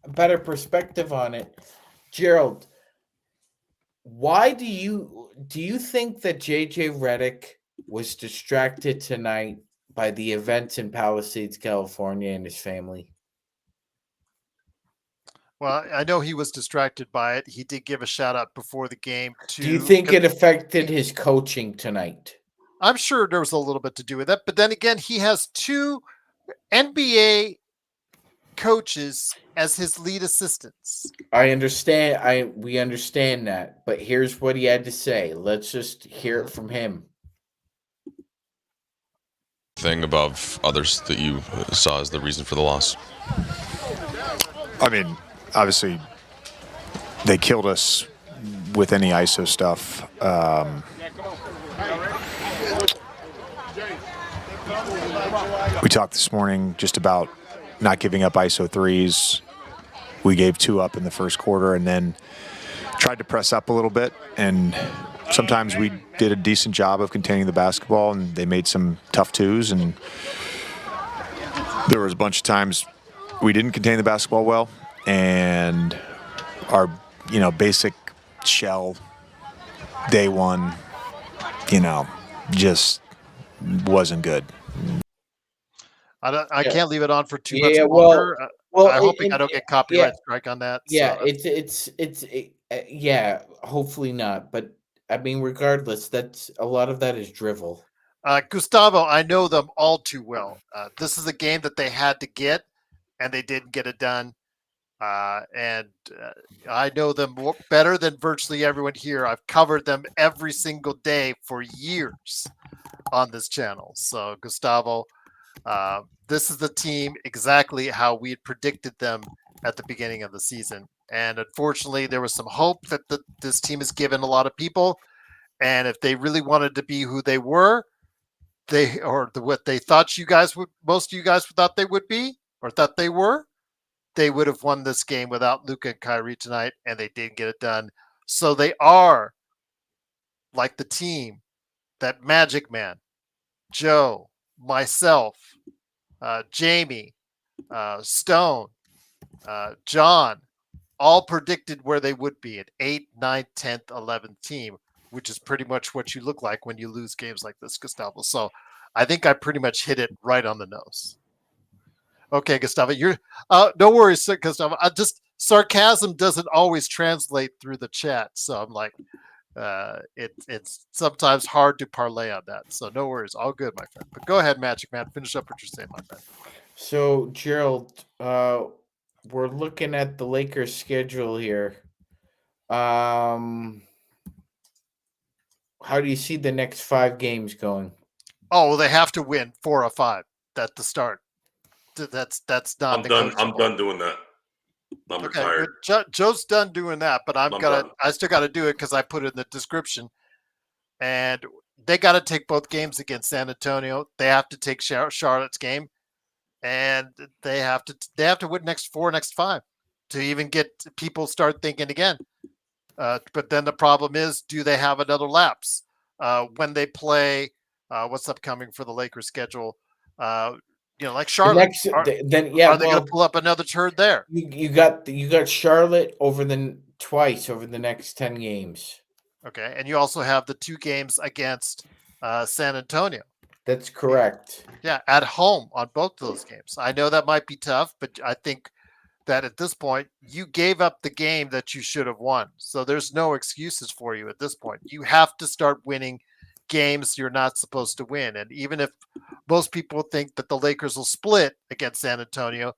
better perspective on it, Gerald, why do you think that JJ Redick was distracted tonight by the events in Palisades, California, and his family? Well, I know he was distracted by it. He did give a shout out before the game to. Do you think it affected his coaching tonight? I'm sure there was a little bit to do with that, but then again, he has two NBA coaches as his lead assistants. I understand. We understand that, but here's what he had to say. Let's just hear it from him. Thing above others that you saw as the reason for the loss? I mean, obviously, they killed us with any ISO stuff. We talked this morning just about not giving up ISO threes. We gave 2 up in the first quarter and then tried to press up a little bit. And sometimes we did a decent job of containing the basketball, and they made some tough 2s. And there was a bunch of times we didn't contain the basketball well, and our, basic shell day one, just wasn't good. I can't leave it on for too much longer. Well, I'm hoping I don't get copyright strike on that. Yeah, so. Hopefully not. But I mean, regardless, that's a lot of that is drivel. Gustavo, I know them all too well. This is a game that they had to get, and they didn't get it done. And I know them better than virtually everyone here. I've covered them every single day for years on this channel. So, Gustavo, this is the team exactly how we had predicted them at the beginning of the season. And unfortunately, there was some hope that this team has given a lot of people. And if they really wanted to be who they were, what they thought most of you guys thought they would be, or thought they were, they would have won this game without Luka and Kyrie tonight, and they didn't get it done. So they are like the team that Magic Man, Joe, myself, Jamie, Stone, John, all predicted where they would be at 8th, 9th, 10th, 11th team, which is pretty much what you look like when you lose games like this, Gustavo. So I think I pretty much hit it right on the nose. Okay, Gustavo, you're no worries, Gustavo. Sarcasm doesn't always translate through the chat, so I'm like, it's sometimes hard to parlay on that. So no worries, all good, my friend. But go ahead, Magic Man, finish up what you're saying, my friend. So, Gerald, we're looking at the Lakers schedule here. How do you see the next 5 games going? Oh, well, they have to win 4 or 5 at the start. That's I'm done. I'm done doing that. I'm Okay, retired. Joe's done doing that, but I'm done. I still gotta do it because I put it in the description. And they got to take both games against San Antonio. They have to take Charlotte's game, and they have to win next 5 to even get people start thinking again. But then the problem is, do they have another lapse when they play? What's upcoming for the Lakers schedule? Like Charlotte. Are they going to pull up another turd there? You got Charlotte twice over the next 10 games. Okay, and you also have the 2 games against San Antonio. That's correct. Yeah, at home on both of those games. I know that might be tough, but I think that at this point, you gave up the game that you should have won. So there's no excuses for you at this point. You have to start winning games you're not supposed to win. And even if most people think that the Lakers will split against San Antonio,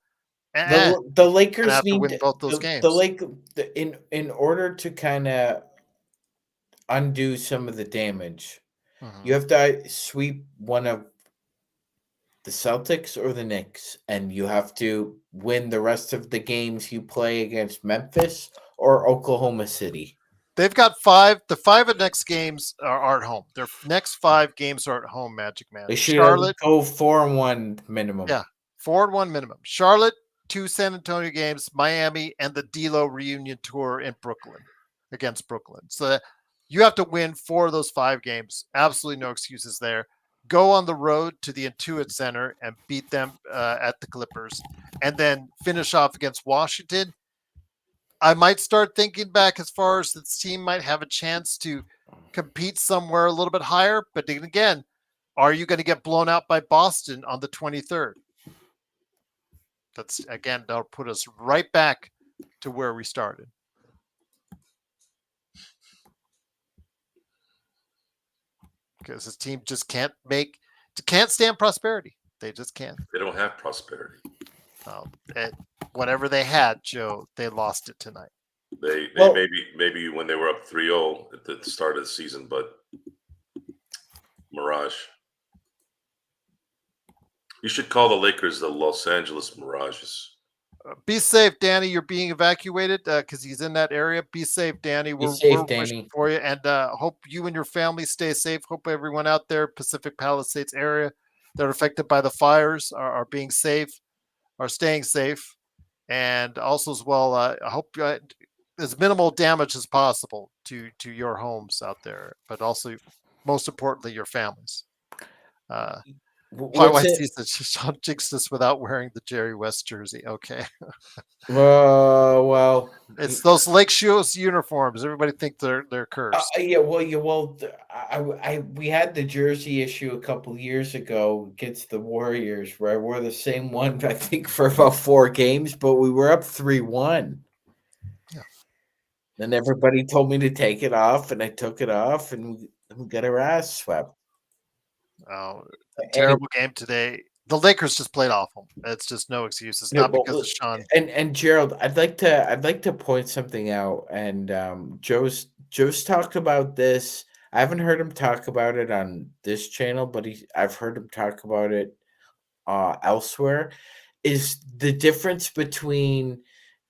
the Lakers have need to win both those games. In order to kind of undo some of the damage, you have to sweep one of the Celtics or the Knicks, and you have to win the rest of the games you play against Memphis or Oklahoma City. They've got 5. The 5 of next games are at home. Their next 5 games are at home, Magic Man. They should Charlotte go 4-1 minimum. Yeah, 4-1 minimum. Charlotte, 2 San Antonio games, Miami, and the D-Lo reunion tour in Brooklyn against Brooklyn. So you have to win 4 of those 5 games. Absolutely no excuses there. Go on the road to the Intuit Center and beat them at the Clippers, and then finish off against Washington. I might start thinking back as far as this team might have a chance to compete somewhere a little bit higher. But then again, are you going to get blown out by Boston on the 23rd? That'll put us right back to where we started. Because this team just can't stand prosperity. They just can't. They don't have prosperity. Whatever they had, Joe, they lost it tonight. They maybe when they were up 3-0 at the start of the season, but Mirage. You should call the Lakers the Los Angeles Mirages. Be safe, Danny. You're being evacuated because he's in that area. Be safe, Danny. We're wishing for you, and hope you and your family stay safe. Hope everyone out there, Pacific Palisades area, that are affected by the fires are being safe, are staying safe, and also as well, I hope as minimal damage as possible to your homes out there, but also, most importantly, your families. My wife sees that Sean jinxed this without wearing the Jerry West jersey. Okay. Well, it's those Lake Shoes uniforms. Everybody think they're cursed. We had the jersey issue a couple years ago against the Warriors, where I wore the same one, I think, for about 4 games, but we were up 3-1. Yeah. Then everybody told me to take it off, and I took it off, and we got our ass swept. Oh, terrible game today. The Lakers just played awful. It's just no excuses. Not because of Sean. And Gerald, I'd like to point something out. And Joe's talked about this. I haven't heard him talk about it on this channel, but I've heard him talk about it elsewhere. Is the difference between,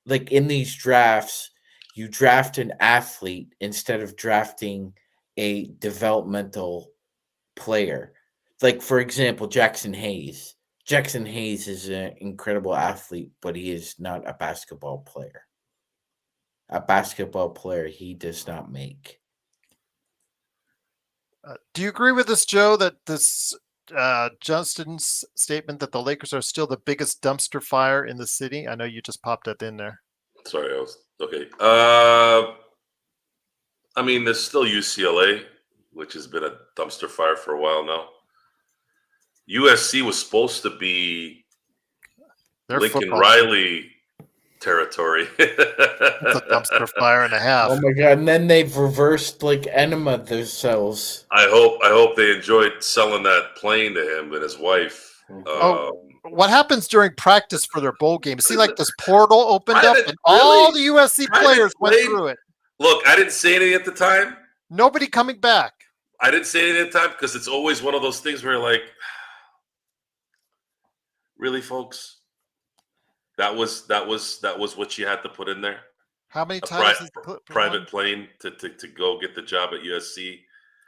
like, in these drafts, you draft an athlete instead of drafting a developmental player. Like, for example, Jackson Hayes. Jackson Hayes is an incredible athlete, but he is not a basketball player. A basketball player he does not make. Do you agree with this, Joe, that this Justin's statement that the Lakers are still the biggest dumpster fire in the city? I know you just popped that in there. Sorry, okay. I mean, there's still UCLA, which has been a dumpster fire for a while now. USC was supposed to be Lincoln Riley territory. It's a dumpster fire and a half. Oh my god! And then they've reversed enema themselves. I hope they enjoyed selling that plane to him and his wife. What happens during practice for their bowl game? See, like, this portal opened up and all the USC players went through it. Look, I didn't say anything at the time. Nobody coming back. I didn't say anything at the time because it's always one of those things where you're like, really, folks? That was what you had to put in there. How many titles has private plane to go get the job at USC.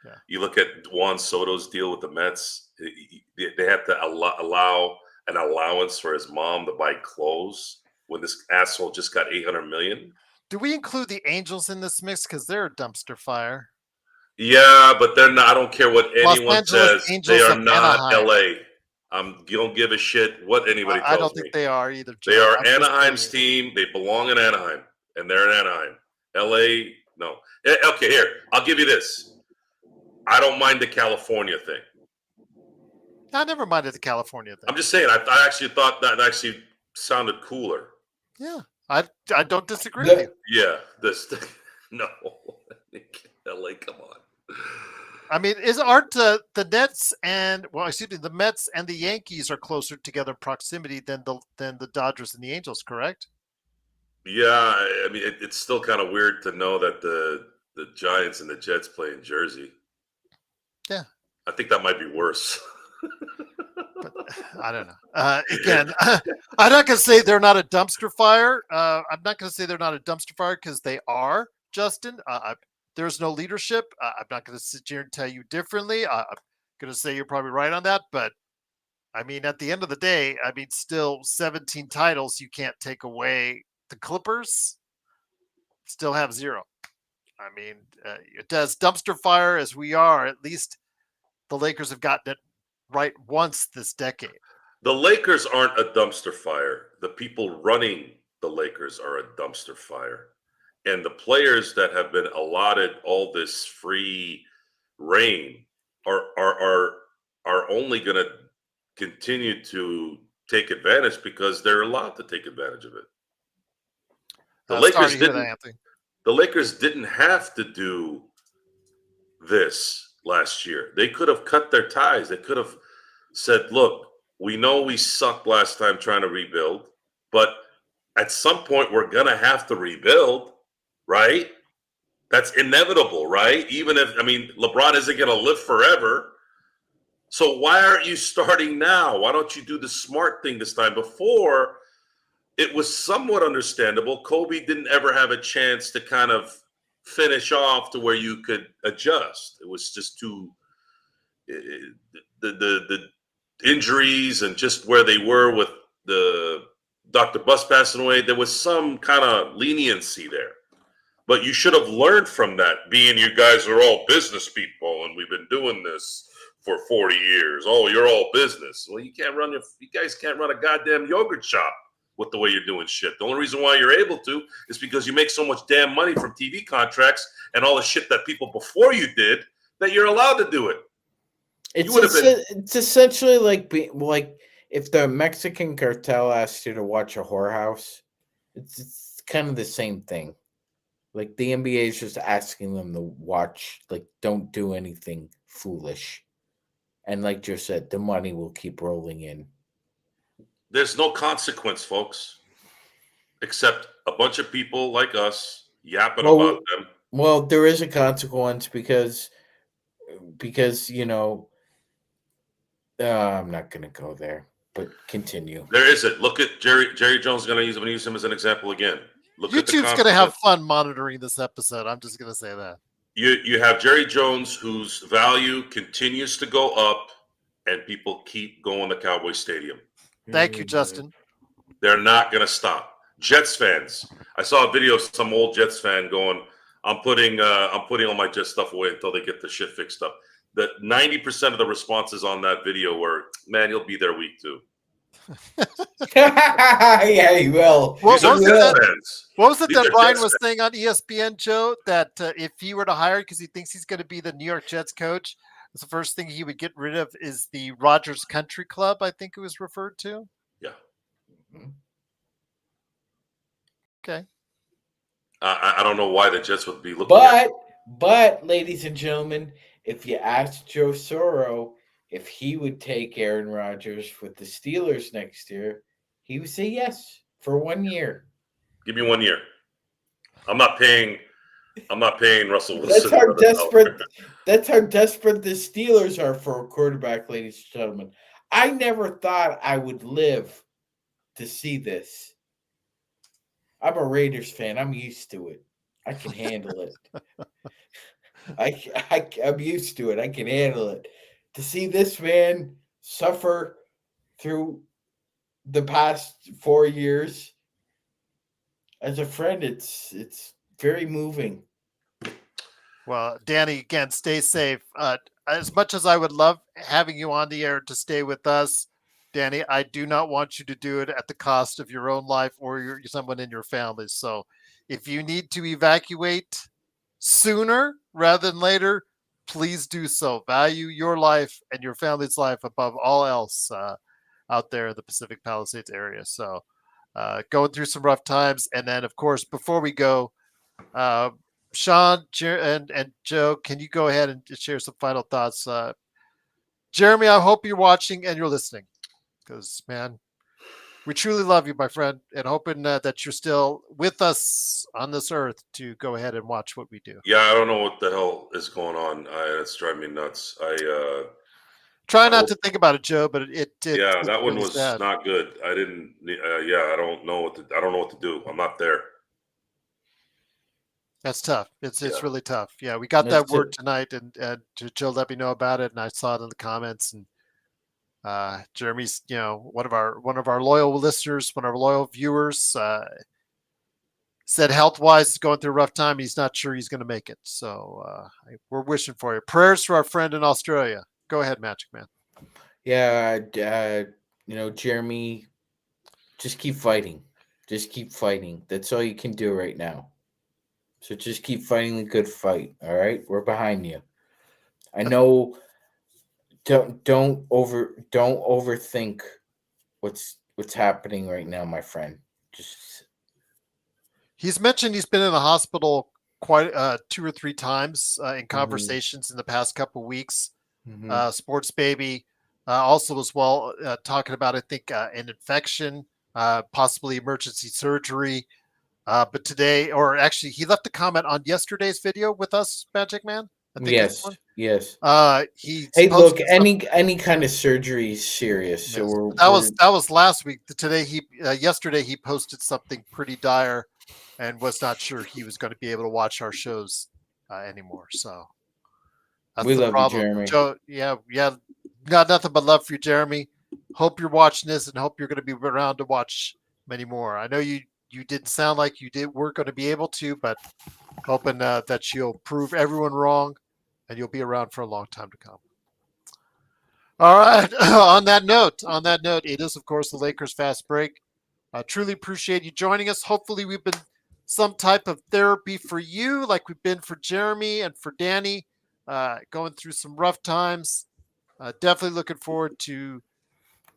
Yeah. You look at Juan Soto's deal with the Mets. They had to allow an allowance for his mom to buy clothes when this asshole just got $800 million. Do we include the Angels in this mix because they're a dumpster fire? Yeah, but they're not. I don't care what anyone says. Angels they are of not Anaheim. LA. You don't give a shit what anybody tells me. I don't think they are either, Joe. They are Anaheim's team. They belong in Anaheim, and they're in Anaheim. LA, no. Okay, here. I'll give you this. I don't mind the California thing. I never minded the California thing. I'm just saying. I actually thought that actually sounded cooler. Yeah, I don't disagree with you. Yeah, no. LA, come on. I mean, aren't the Nets and the Mets and the Yankees are closer together in proximity than the Dodgers and the Angels, correct? Yeah, I mean, it's still kind of weird to know that the Giants and the Jets play in Jersey. Yeah, I think that might be worse. But I don't know. Again, I'm not going to say they're not a dumpster fire. I'm not going to say they're not a dumpster fire because they are, Justin. There's no leadership. I'm not going to sit here and tell you differently. I'm going to say you're probably right on that. But, I mean, at the end of the day, I mean, still 17 titles you can't take away. The Clippers still have 0. I mean, it does dumpster fire as we are. At least the Lakers have gotten it right once this decade. The Lakers aren't a dumpster fire. The people running the Lakers are a dumpster fire. And the players that have been allotted all this free reign are only going to continue to take advantage because they're allowed to take advantage of it. The Lakers didn't have to do this last year. They could have cut their ties. They could have said, look, we know we sucked last time trying to rebuild, but at some point we're going to have to rebuild. Right? That's inevitable, right? Even if, I mean, LeBron isn't going to live forever. So why aren't you starting now? Why don't you do the smart thing this time? Before, it was somewhat understandable. Kobe didn't ever have a chance to kind of finish off to where you could adjust. It was just too, the injuries and just where they were with the Dr. Bus passing away, there was some kind of leniency there. But you should have learned from that, being you guys are all business people and we've been doing this for 40 years. Oh, you're all business. Well, you guys can't run a goddamn yogurt shop with the way you're doing shit. The only reason why you're able to is because you make so much damn money from TV contracts and all the shit that people before you did that you're allowed to do it. It's essentially like if the Mexican cartel asked you to watch a whorehouse, it's kind of the same thing. Like the NBA is just asking them to watch, like, don't do anything foolish. And like Joe said, the money will keep rolling in. There's no consequence, folks, except a bunch of people like us yapping about them. Well, there is a consequence because you know, I'm not going to go there, but continue. There isn't. Look at Jerry Jones. I'm going to use him as an example again. YouTube's going to have fun monitoring this episode. I'm just going to say that. You have Jerry Jones, whose value continues to go up, and people keep going to Cowboy Stadium. Thank you, Justin. They're not going to stop. Jets fans. I saw a video of some old Jets fan going, I'm putting all my Jets stuff away until they get the shit fixed up. The 90% of the responses on that video were, man, you'll be there week 2. Yeah, he will. What was it that Ryan was saying on ESPN, Joe? That if he were to hire, because he thinks he's going to be the New York Jets coach, the first thing he would get rid of is the Rogers Country Club, I think it was referred to. Yeah. Okay. I don't know why the Jets would be looking at it. But, ladies and gentlemen, if you asked Joe Soro if he would take Aaron Rodgers with the Steelers next year, he would say yes for 1 year. Give me 1 year. I'm not paying I'm not paying Russell That's Wilson. how another desperate. dollar. That's how desperate the Steelers are for a quarterback, ladies and gentlemen. I never thought I would live to see this. I'm a Raiders fan. I'm used to it. I can handle it. I'm used to it. I can handle it. To see this man suffer through the past 4 years as a friend, it's very moving. Well, Danny, again, stay safe. As much as I would love having you on the air to stay with us, Danny, I do not want you to do it at the cost of your own life or someone in your family. So if you need to evacuate sooner rather than later, please do so. Value your life and your family's life above all else out there in the Pacific Palisades area. So going through some rough times. And then, of course, before we go, Sean and Joe, can you go ahead and share some final thoughts? Jeremy, I hope you're watching and you're listening because, man, we truly love you, my friend, and hoping that you're still with us on this earth to go ahead and watch what we do. Yeah, I don't know what the hell is going on. It's driving me nuts. Try not to think about it, Joe, but yeah, it's that one really was sad. not good. I didn't. Yeah, I don't know what to do. I'm not there. That's tough. It's Yeah. really tough. Yeah, we got That's that word tonight, and Joe let me know about it, and I saw it in the comments. And Jeremy's, one of our loyal listeners, one of our loyal viewers, said health wise is going through a rough time. He's not sure he's going to make it. So we're wishing for you. Prayers for our friend in Australia. Go ahead, Magic Man. Yeah, Jeremy, just keep fighting. Just keep fighting. That's all you can do right now. So just keep fighting the good fight. All right, we're behind you. I know. Don't overthink what's happening right now, my friend. Just He's mentioned he's been in the hospital quite 2 or 3 times in conversations in the past couple of weeks. Sports Baby also as well talking about, I think, an infection, possibly emergency surgery. But today, or actually, he left a comment on yesterday's video with us, Magic Man. I think yes. He Hey, look, posted any kind of surgery is serious. Yes. So that was last week. Today yesterday he posted something pretty dire, and was not sure he was going to be able to watch our shows anymore. So that's we the love problem. you, Jeremy. Joe, yeah, got nothing but love for you, Jeremy. Hope you're watching this, and hope you're going to be around to watch many more. I know you didn't sound like weren't going to be able to, but hoping that you'll prove everyone wrong, and you'll be around for a long time to come. All right. On that note, it is, of course, the Lakers Fast Break. Truly appreciate you joining us. Hopefully, we've been some type of therapy for you, like we've been for Jeremy and for Danny, going through some rough times. Definitely looking forward to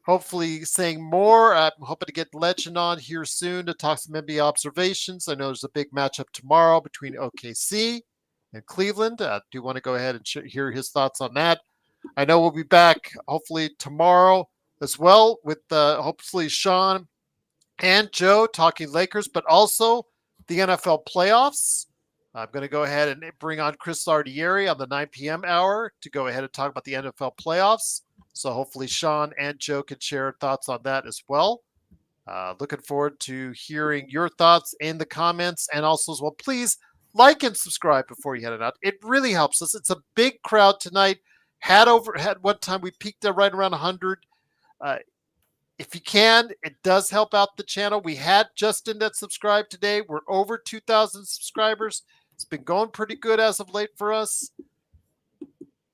hopefully saying more. I'm hoping to get Legend on here soon to talk some NBA observations. I know there's a big matchup tomorrow between OKC and Cleveland. I do want to go ahead and hear his thoughts on that. I know we'll be back hopefully tomorrow as well with hopefully Sean and Joe talking Lakers, but also the NFL playoffs. I'm going to go ahead and bring on Chris Lardieri on the 9 p.m. hour to go ahead and talk about the NFL playoffs. So hopefully Sean and Joe can share thoughts on that as well. Looking forward to hearing your thoughts in the comments, and also as well, please like and subscribe before you head it out. It really helps us. It's a big crowd tonight. Had one time we peaked at right around 100. If you can, it does help out the channel. We had Justin that subscribed today. We're over 2,000 subscribers. It's been going pretty good as of late for us.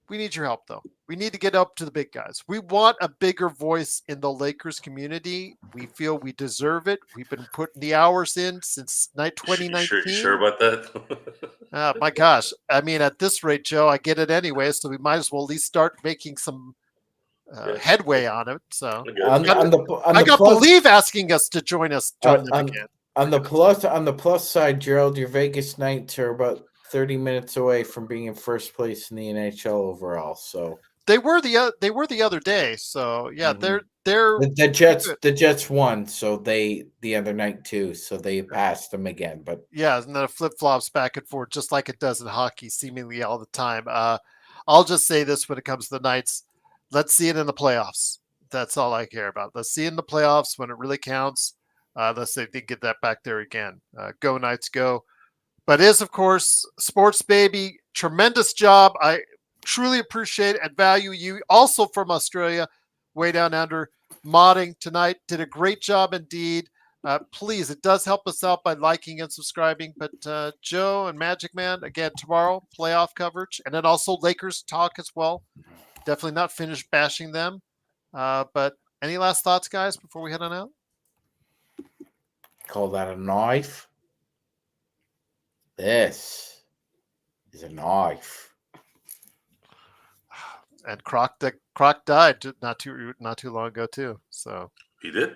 We need your help, though. We need to get up to the big guys. We want a bigger voice in the Lakers community. We feel we deserve it. We've been putting the hours in since 2019. You sure about that? My gosh. I mean, at this rate, Joe, I get it anyway, so we might as well at least start making some headway on it. So I got Believe asking us to join them again. On the plus side, Gerald, your Vegas Knights are about 30 minutes away from being in first place in the NHL overall. So They were the other day. So yeah, Mhm. they're The Jets won, so the other night too, so they passed them again. But yeah, and then it flip flops back and forth just like it does in hockey, seemingly all the time. I'll just say this when it comes to the Knights: let's see it in the playoffs. That's all I care about. Let's see it in the playoffs when it really counts. Let's see if they get that back there again. Go Knights, go! But it is, of course, sports baby. Tremendous job. I truly appreciate and value you. Also from Australia, way down under, modding tonight. Did a great job indeed. Please, it does help us out by liking and subscribing. But Joe and Magic Man, again, tomorrow, playoff coverage. And then also Lakers talk as well. Definitely not finished bashing them. But any last thoughts, guys, before we head on out? call that a knife? This is a knife. And Croc died not too long ago too. So He did.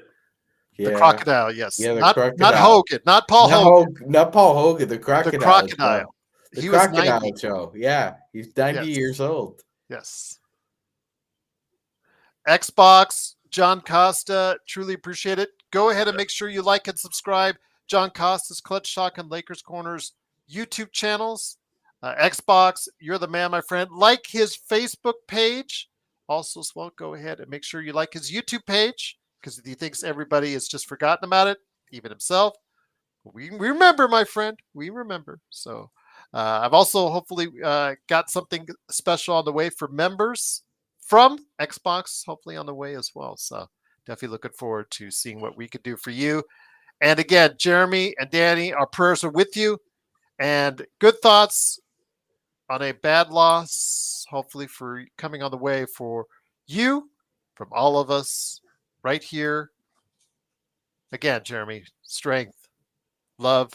Yeah. the crocodile, yes. Yeah, the not crocodile. Hogan, not Paul Hogan. Not Paul Hogan, the crocodile. The crocodile. Joe. The He was crocodile 90. Joe. Yeah, he's 90 Yes. years old. Yes. Xbox, John Costa, truly appreciate it. Go ahead and make sure you like and subscribe. John Costa's Clutch Talk and Lakers Corners YouTube channels. Xbox, you're the man, my friend. Like his Facebook page. Also, as well, go ahead and make sure you like his YouTube page because he thinks everybody has just forgotten about it, even himself. We remember, my friend. We remember. So I've also hopefully got something special on the way for members from Xbox, hopefully on the way as well. So definitely looking forward to seeing what we could do for you. And again, Jeremy and Danny, our prayers are with you. And good thoughts on a bad loss, hopefully for coming on the way for you, from all of us right here. Again, Jeremy, strength, love,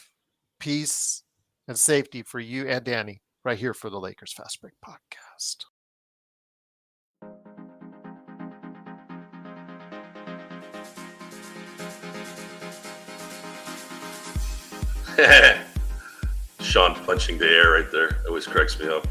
peace, and safety for you and Danny right here for the Lakers Fast Break Podcast. Sean punching the air right there. Always cracks me up.